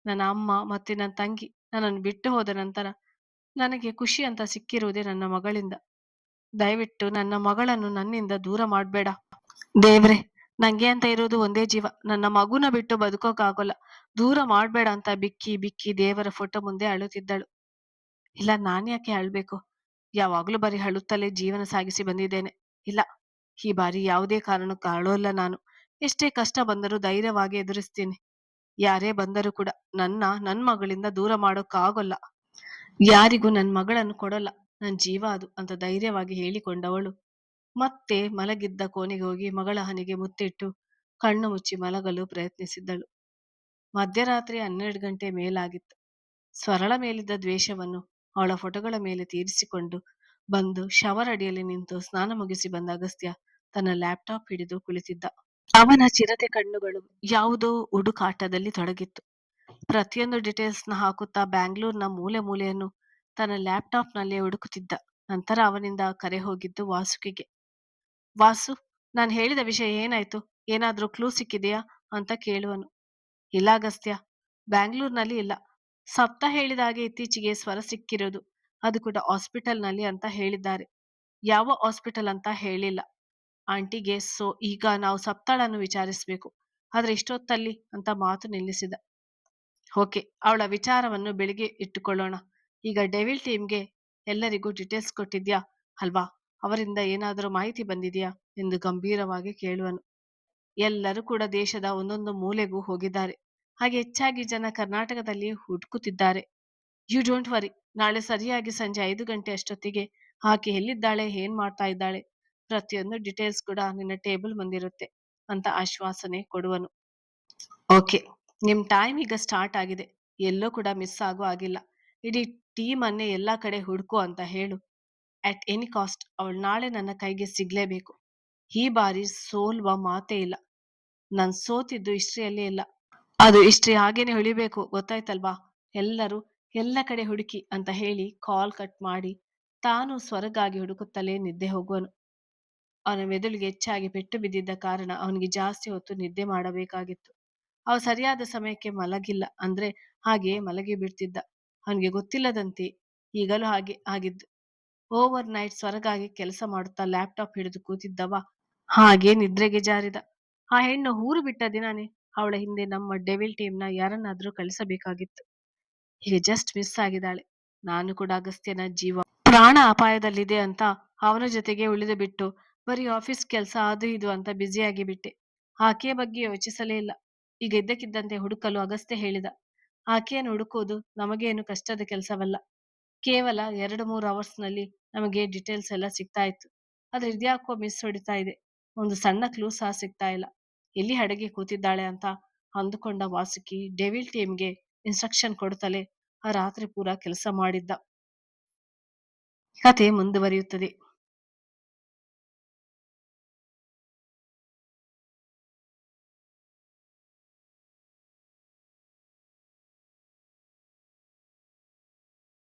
ನನ್ನ ಅಮ್ಮ ಮತ್ತೆ ನನ್ನ ತಂಗಿ ನನ್ನನ್ನು ಬಿಟ್ಟು ಹೋದ ನಂತರ ನನಗೆ ಖುಷಿ ಅಂತ ಸಿಕ್ಕಿರುವುದೇ ನನ್ನ ಮಗಳಿಂದ. ದಯವಿಟ್ಟು ನನ್ನ ಮಗಳನ್ನು ನನ್ನಿಂದ ದೂರ ಮಾಡ್ಬೇಡ ದೇವ್ರೆ. ನಂಗೆ ಅಂತ ಇರೋದು ಒಂದೇ ಜೀವ, ನನ್ನ ಮಗುನ ಬಿಟ್ಟು ಬದುಕೋಕ್ಕಾಗಲ್ಲ. ದೂರ ಮಾಡ್ಬೇಡ ಅಂತ ಬಿಕ್ಕಿ ಬಿಕ್ಕಿ ದೇವರ ಫೋಟೋ ಮುಂದೆ ಅಳುತ್ತಿದ್ದಳು. ಇಲ್ಲ, ನಾನ್ಯಾಕೆ ಅಳ್ಬೇಕು? ಯಾವಾಗ್ಲೂ ಬರೀ ಅಳುತ್ತಲೇ ಜೀವನ ಸಾಗಿಸಿ ಬಂದಿದ್ದೇನೆ. ಇಲ್ಲ, ಈ ಬಾರಿ ಯಾವುದೇ ಕಾರಣಕ್ಕೂ ಅಳೋಲ್ಲ ನಾನು. ಎಷ್ಟೇ ಕಷ್ಟ ಬಂದರೂ ಧೈರ್ಯವಾಗಿ ಎದುರಿಸ್ತೀನಿ. ಯಾರೇ ಬಂದರೂ ಕೂಡ ನನ್ ಮಗಳಿಂದ ದೂರ ಮಾಡೋಕ್ಕಾಗಲ್ಲ. ಯಾರಿಗೂ ನನ್ ಮಗಳನ್ನು ಕೊಡಲ್ಲ. ನನ್ ಜೀವ ಅದು ಅಂತ ಧೈರ್ಯವಾಗಿ ಹೇಳಿಕೊಂಡವಳು ಮತ್ತೆ ಮಲಗಿದ್ದ ಕೋಣೆಗೆ ಹೋಗಿ ಮಗಳ ಹಣೆಗೆ ಮುತ್ತಿಟ್ಟು ಕಣ್ಣು ಮುಚ್ಚಿ ಮಲಗಲು ಪ್ರಯತ್ನಿಸಿದ್ದಳು. ಮಧ್ಯರಾತ್ರಿ 12 ಗಂಟೆ ಮೇಲಾಗಿತ್ತು. ಸ್ವರಳ ಮೇಲಿದ್ದ ದ್ವೇಷವನ್ನು ಅವಳ ಫೋಟೋಗಳ ಮೇಲೆ ತೀರಿಸಿಕೊಂಡು ಬಂದು ಶವರ್ ಅಡಿಯಲ್ಲಿ ನಿಂತು ಸ್ನಾನ ಮುಗಿಸಿ ಬಂದ ಅಗಸ್ತ್ಯ ತನ್ನ ಲ್ಯಾಪ್ಟಾಪ್ ಹಿಡಿದು ಕುಳಿತಿದ್ದ. ಅವನ ಚಿರತೆ ಕಣ್ಣುಗಳು ಯಾವುದೋ ಹುಡುಕಾಟದಲ್ಲಿ ತೊಡಗಿತ್ತು. ಪ್ರತಿಯೊಂದು ಡೀಟೇಲ್ಸ್ನ ಹಾಕುತ್ತಾ ಬ್ಯಾಂಗ್ಳೂರ್ನ ಮೂಲೆ ಮೂಲೆಯನ್ನು ತನ್ನ ಲ್ಯಾಪ್ಟಾಪ್ನಲ್ಲೇ ಹುಡುಕುತ್ತಿದ್ದ. ನಂತರ ಅವನಿಂದ ಕರೆ ಹೋಗಿದ್ದು ವಾಸುಕಿಗೆ. ವಾಸು, ನಾನು ಹೇಳಿದ ವಿಷಯ ಏನಾಯ್ತು? ಏನಾದ್ರೂ ಕ್ಲೂ ಸಿಕ್ಕಿದೆಯಾ ಅಂತ ಕೇಳುವನು. ಇಲ್ಲ ಅಗಸ್ತ್ಯ, ಬ್ಯಾಂಗ್ಳೂರ್ನಲ್ಲಿ ಇಲ್ಲ. ಸಪ್ತ ಹೇಳಿದ ಹಾಗೆ ಇತ್ತೀಚೆಗೆ ಸ್ವರ ಸಿಕ್ಕಿರೋದು, ಅದು ಕೂಡ ಹಾಸ್ಪಿಟಲ್ನಲ್ಲಿ ಅಂತ ಹೇಳಿದ್ದಾರೆ. ಯಾವ ಹಾಸ್ಪಿಟಲ್ ಅಂತ ಹೇಳಿಲ್ಲ ಆಂಟಿಗೆ. ಸೊ ಈಗ ನಾವು ಸಪ್ತಾಳನ್ನು ವಿಚಾರಿಸ್ಬೇಕು. ಆದ್ರೆ ಇಷ್ಟೊತ್ತಲ್ಲಿ ಅಂತ ಮಾತು ನಿಲ್ಲಿಸಿದ. ಓಕೆ, ಅವಳ ವಿಚಾರವನ್ನು ಬೆಳಿಗ್ಗೆ ಇಟ್ಟುಕೊಳ್ಳೋಣ. ಈಗ ಡೆವಿಲ್ ಟೀಮ್ಗೆ ಎಲ್ಲರಿಗೂ ಡೀಟೇಲ್ಸ್ ಕೊಟ್ಟಿದ್ಯಾ ಅಲ್ವಾ? ಅವರಿಂದ ಏನಾದರೂ ಮಾಹಿತಿ ಬಂದಿದೆಯಾ ಎಂದು ಗಂಭೀರವಾಗಿ ಕೇಳುವನು. ಎಲ್ಲರೂ ಕೂಡ ದೇಶದ ಒಂದೊಂದು ಮೂಲೆಗೂ ಹೋಗಿದ್ದಾರೆ. ಹಾಗೆ ಹೆಚ್ಚಾಗಿ ಜನ ಕರ್ನಾಟಕದಲ್ಲಿ ಹುಡುಕುತ್ತಿದ್ದಾರೆ. ಯು ಡೋಂಟ್ ವರಿ, ನಾಳೆ ಸರಿಯಾಗಿ ಸಂಜೆ 5 ಗಂಟೆ ಅಷ್ಟೊತ್ತಿಗೆ ಆಕೆ ಎಲ್ಲಿದ್ದಾಳೆ, ಏನ್ ಮಾಡ್ತಾ ಇದ್ದಾಳೆ, ಪ್ರತಿಯೊಂದು ಡೀಟೇಲ್ಸ್ ಕೂಡ ನಿನ್ನ ಟೇಬಲ್ ಮುಂದಿರುತ್ತೆ ಅಂತ ಆಶ್ವಾಸನೆ ಕೊಡುವನು. ಓಕೆ, ನಿಮ್ ಟೈಮ್ ಈಗ ಸ್ಟಾರ್ಟ್ ಆಗಿದೆ. ಎಲ್ಲೋ ಕೂಡ ಮಿಸ್ ಆಗೋ ಆಗಿಲ್ಲ. ಇಡೀ ಟೀಮ್ ಅನ್ನೇ ಎಲ್ಲಾ ಕಡೆ ಹುಡುಕು ಅಂತ ಹೇಳು. ಅಟ್ ಎನಿ ಕಾಸ್ಟ್ ಅವಳು ನಾಳೆ ನನ್ನ ಕೈಗೆ ಸಿಗ್ಲೇಬೇಕು. ಈ ಬಾರಿ ಸೋಲ್ವ ಮಾತೇ ಇಲ್ಲ. ನಾನ್ ಸೋತಿದ್ದು ಹಿಸ್ಟ್ರಿಯಲ್ಲೇ ಇಲ್ಲ. ಅದು ಹಿಸ್ಟ್ರಿ ಹಾಗೇನೆ ಉಳಿಬೇಕು, ಗೊತ್ತಾಯ್ತಲ್ವಾ? ಎಲ್ಲರೂ ಎಲ್ಲ ಕಡೆ ಹುಡುಕಿ ಅಂತ ಹೇಳಿ ಕಾಲ್ ಕಟ್ ಮಾಡಿ ತಾನು ಸ್ವರ್ಗಾಗಿ ಹುಡುಕುತ್ತಲೇ ನಿದ್ದೆ ಹೋಗುವನು. ಅವನ ಮೆದುಳಿಗೆ ಹೆಚ್ಚಾಗಿ ಪೆಟ್ಟು ಬಿದ್ದಿದ್ದ ಕಾರಣ ಅವನಿಗೆ ಜಾಸ್ತಿ ಹೊತ್ತು ನಿದ್ದೆ ಮಾಡಬೇಕಾಗಿತ್ತು. ಅವ ಸರಿಯಾದ ಸಮಯಕ್ಕೆ ಮಲಗಿಲ್ಲ ಅಂದ್ರೆ ಹಾಗೆಯೇ ಮಲಗಿ ಬಿಡ್ತಿದ್ದ. ಅವನಿಗೆ ಗೊತ್ತಿಲ್ಲದಂತೆ ಈಗಲೂ ಹಾಗೆ ಆಗಿದ್ದು. ಓವರ್ ನೈಟ್ ಸ್ವರ್ಗಾಗಿ ಕೆಲಸ ಮಾಡುತ್ತಾ ಲ್ಯಾಪ್ಟಾಪ್ ಹಿಡಿದು ಕೂತಿದ್ದವ ಹಾಗೆ ನಿದ್ರೆಗೆ ಜಾರಿದ. ಆ ಹೆಣ್ಣು ಊರು ಬಿಟ್ಟ ದಿನಾನೇ ಅವಳ ಹಿಂದೆ ನಮ್ಮ ಡೆವಿಲ್ ಟೀಮ್ನ ಯಾರನ್ನಾದ್ರೂ ಕಳಿಸಬೇಕಾಗಿತ್ತು. ಈಗ ಜಸ್ಟ್ ಮಿಸ್ ಆಗಿದ್ದಾಳೆ. ನಾನು ಕೂಡ ಅಗಸ್ತ್ಯನ ಜೀವ ಪ್ರಾಣ ಅಪಾಯದಲ್ಲಿದೆ ಅಂತ ಅವನ ಜೊತೆಗೆ ಉಳಿದು ಬಿಟ್ಟು ಬರೀ ಆಫೀಸ್ ಕೆಲಸ ಅದು ಇದು ಅಂತ ಬ್ಯುಸಿಯಾಗಿ ಬಿಟ್ಟೆ. ಆಕೆಯ ಬಗ್ಗೆ ಯೋಚಿಸಲೇ ಇಲ್ಲ. ಈಗ ಇದ್ದಕ್ಕಿದ್ದಂತೆ ಹುಡುಕಲು ಅಗಸ್ತ್ಯ ಹೇಳಿದ. ಆಕೆಯನ್ನು ಹುಡುಕುವುದು ನಮಗೇನು ಕಷ್ಟದ ಕೆಲಸವಲ್ಲ. ಕೇವಲ 2-3 ಅವರ್ಸ್ನಲ್ಲಿ ನಮಗೆ ಡೀಟೇಲ್ಸ್ ಎಲ್ಲ ಸಿಗ್ತಾ ಇತ್ತು. ಆದ್ರೆ ಇದ್ಯಾಕೋ ಮಿಸ್ ಹೊಡಿತಾ ಇದೆ. ಒಂದು ಸಣ್ಣ ಕ್ಲೂ ಸಹ ಸಿಗ್ತಾ ಇಲ್ಲ. ಎಲ್ಲಿ ಅಡಗಿ ಕೂತಿದ್ದಾಳೆ ಅಂತ ಅಂದುಕೊಂಡ ವಾಸುಕಿ ಡೆವಿಲ್ ಟೀಮ್ಗೆ ಇನ್ಸ್ಟ್ರಕ್ಷನ್ ಕೊಡುತ್ತಲೇ ಆ ರಾತ್ರಿ ಪೂರ ಕೆಲಸ ಮಾಡಿದ್ದ. ಕತೆ ಮುಂದುವರಿಯುತ್ತದೆ.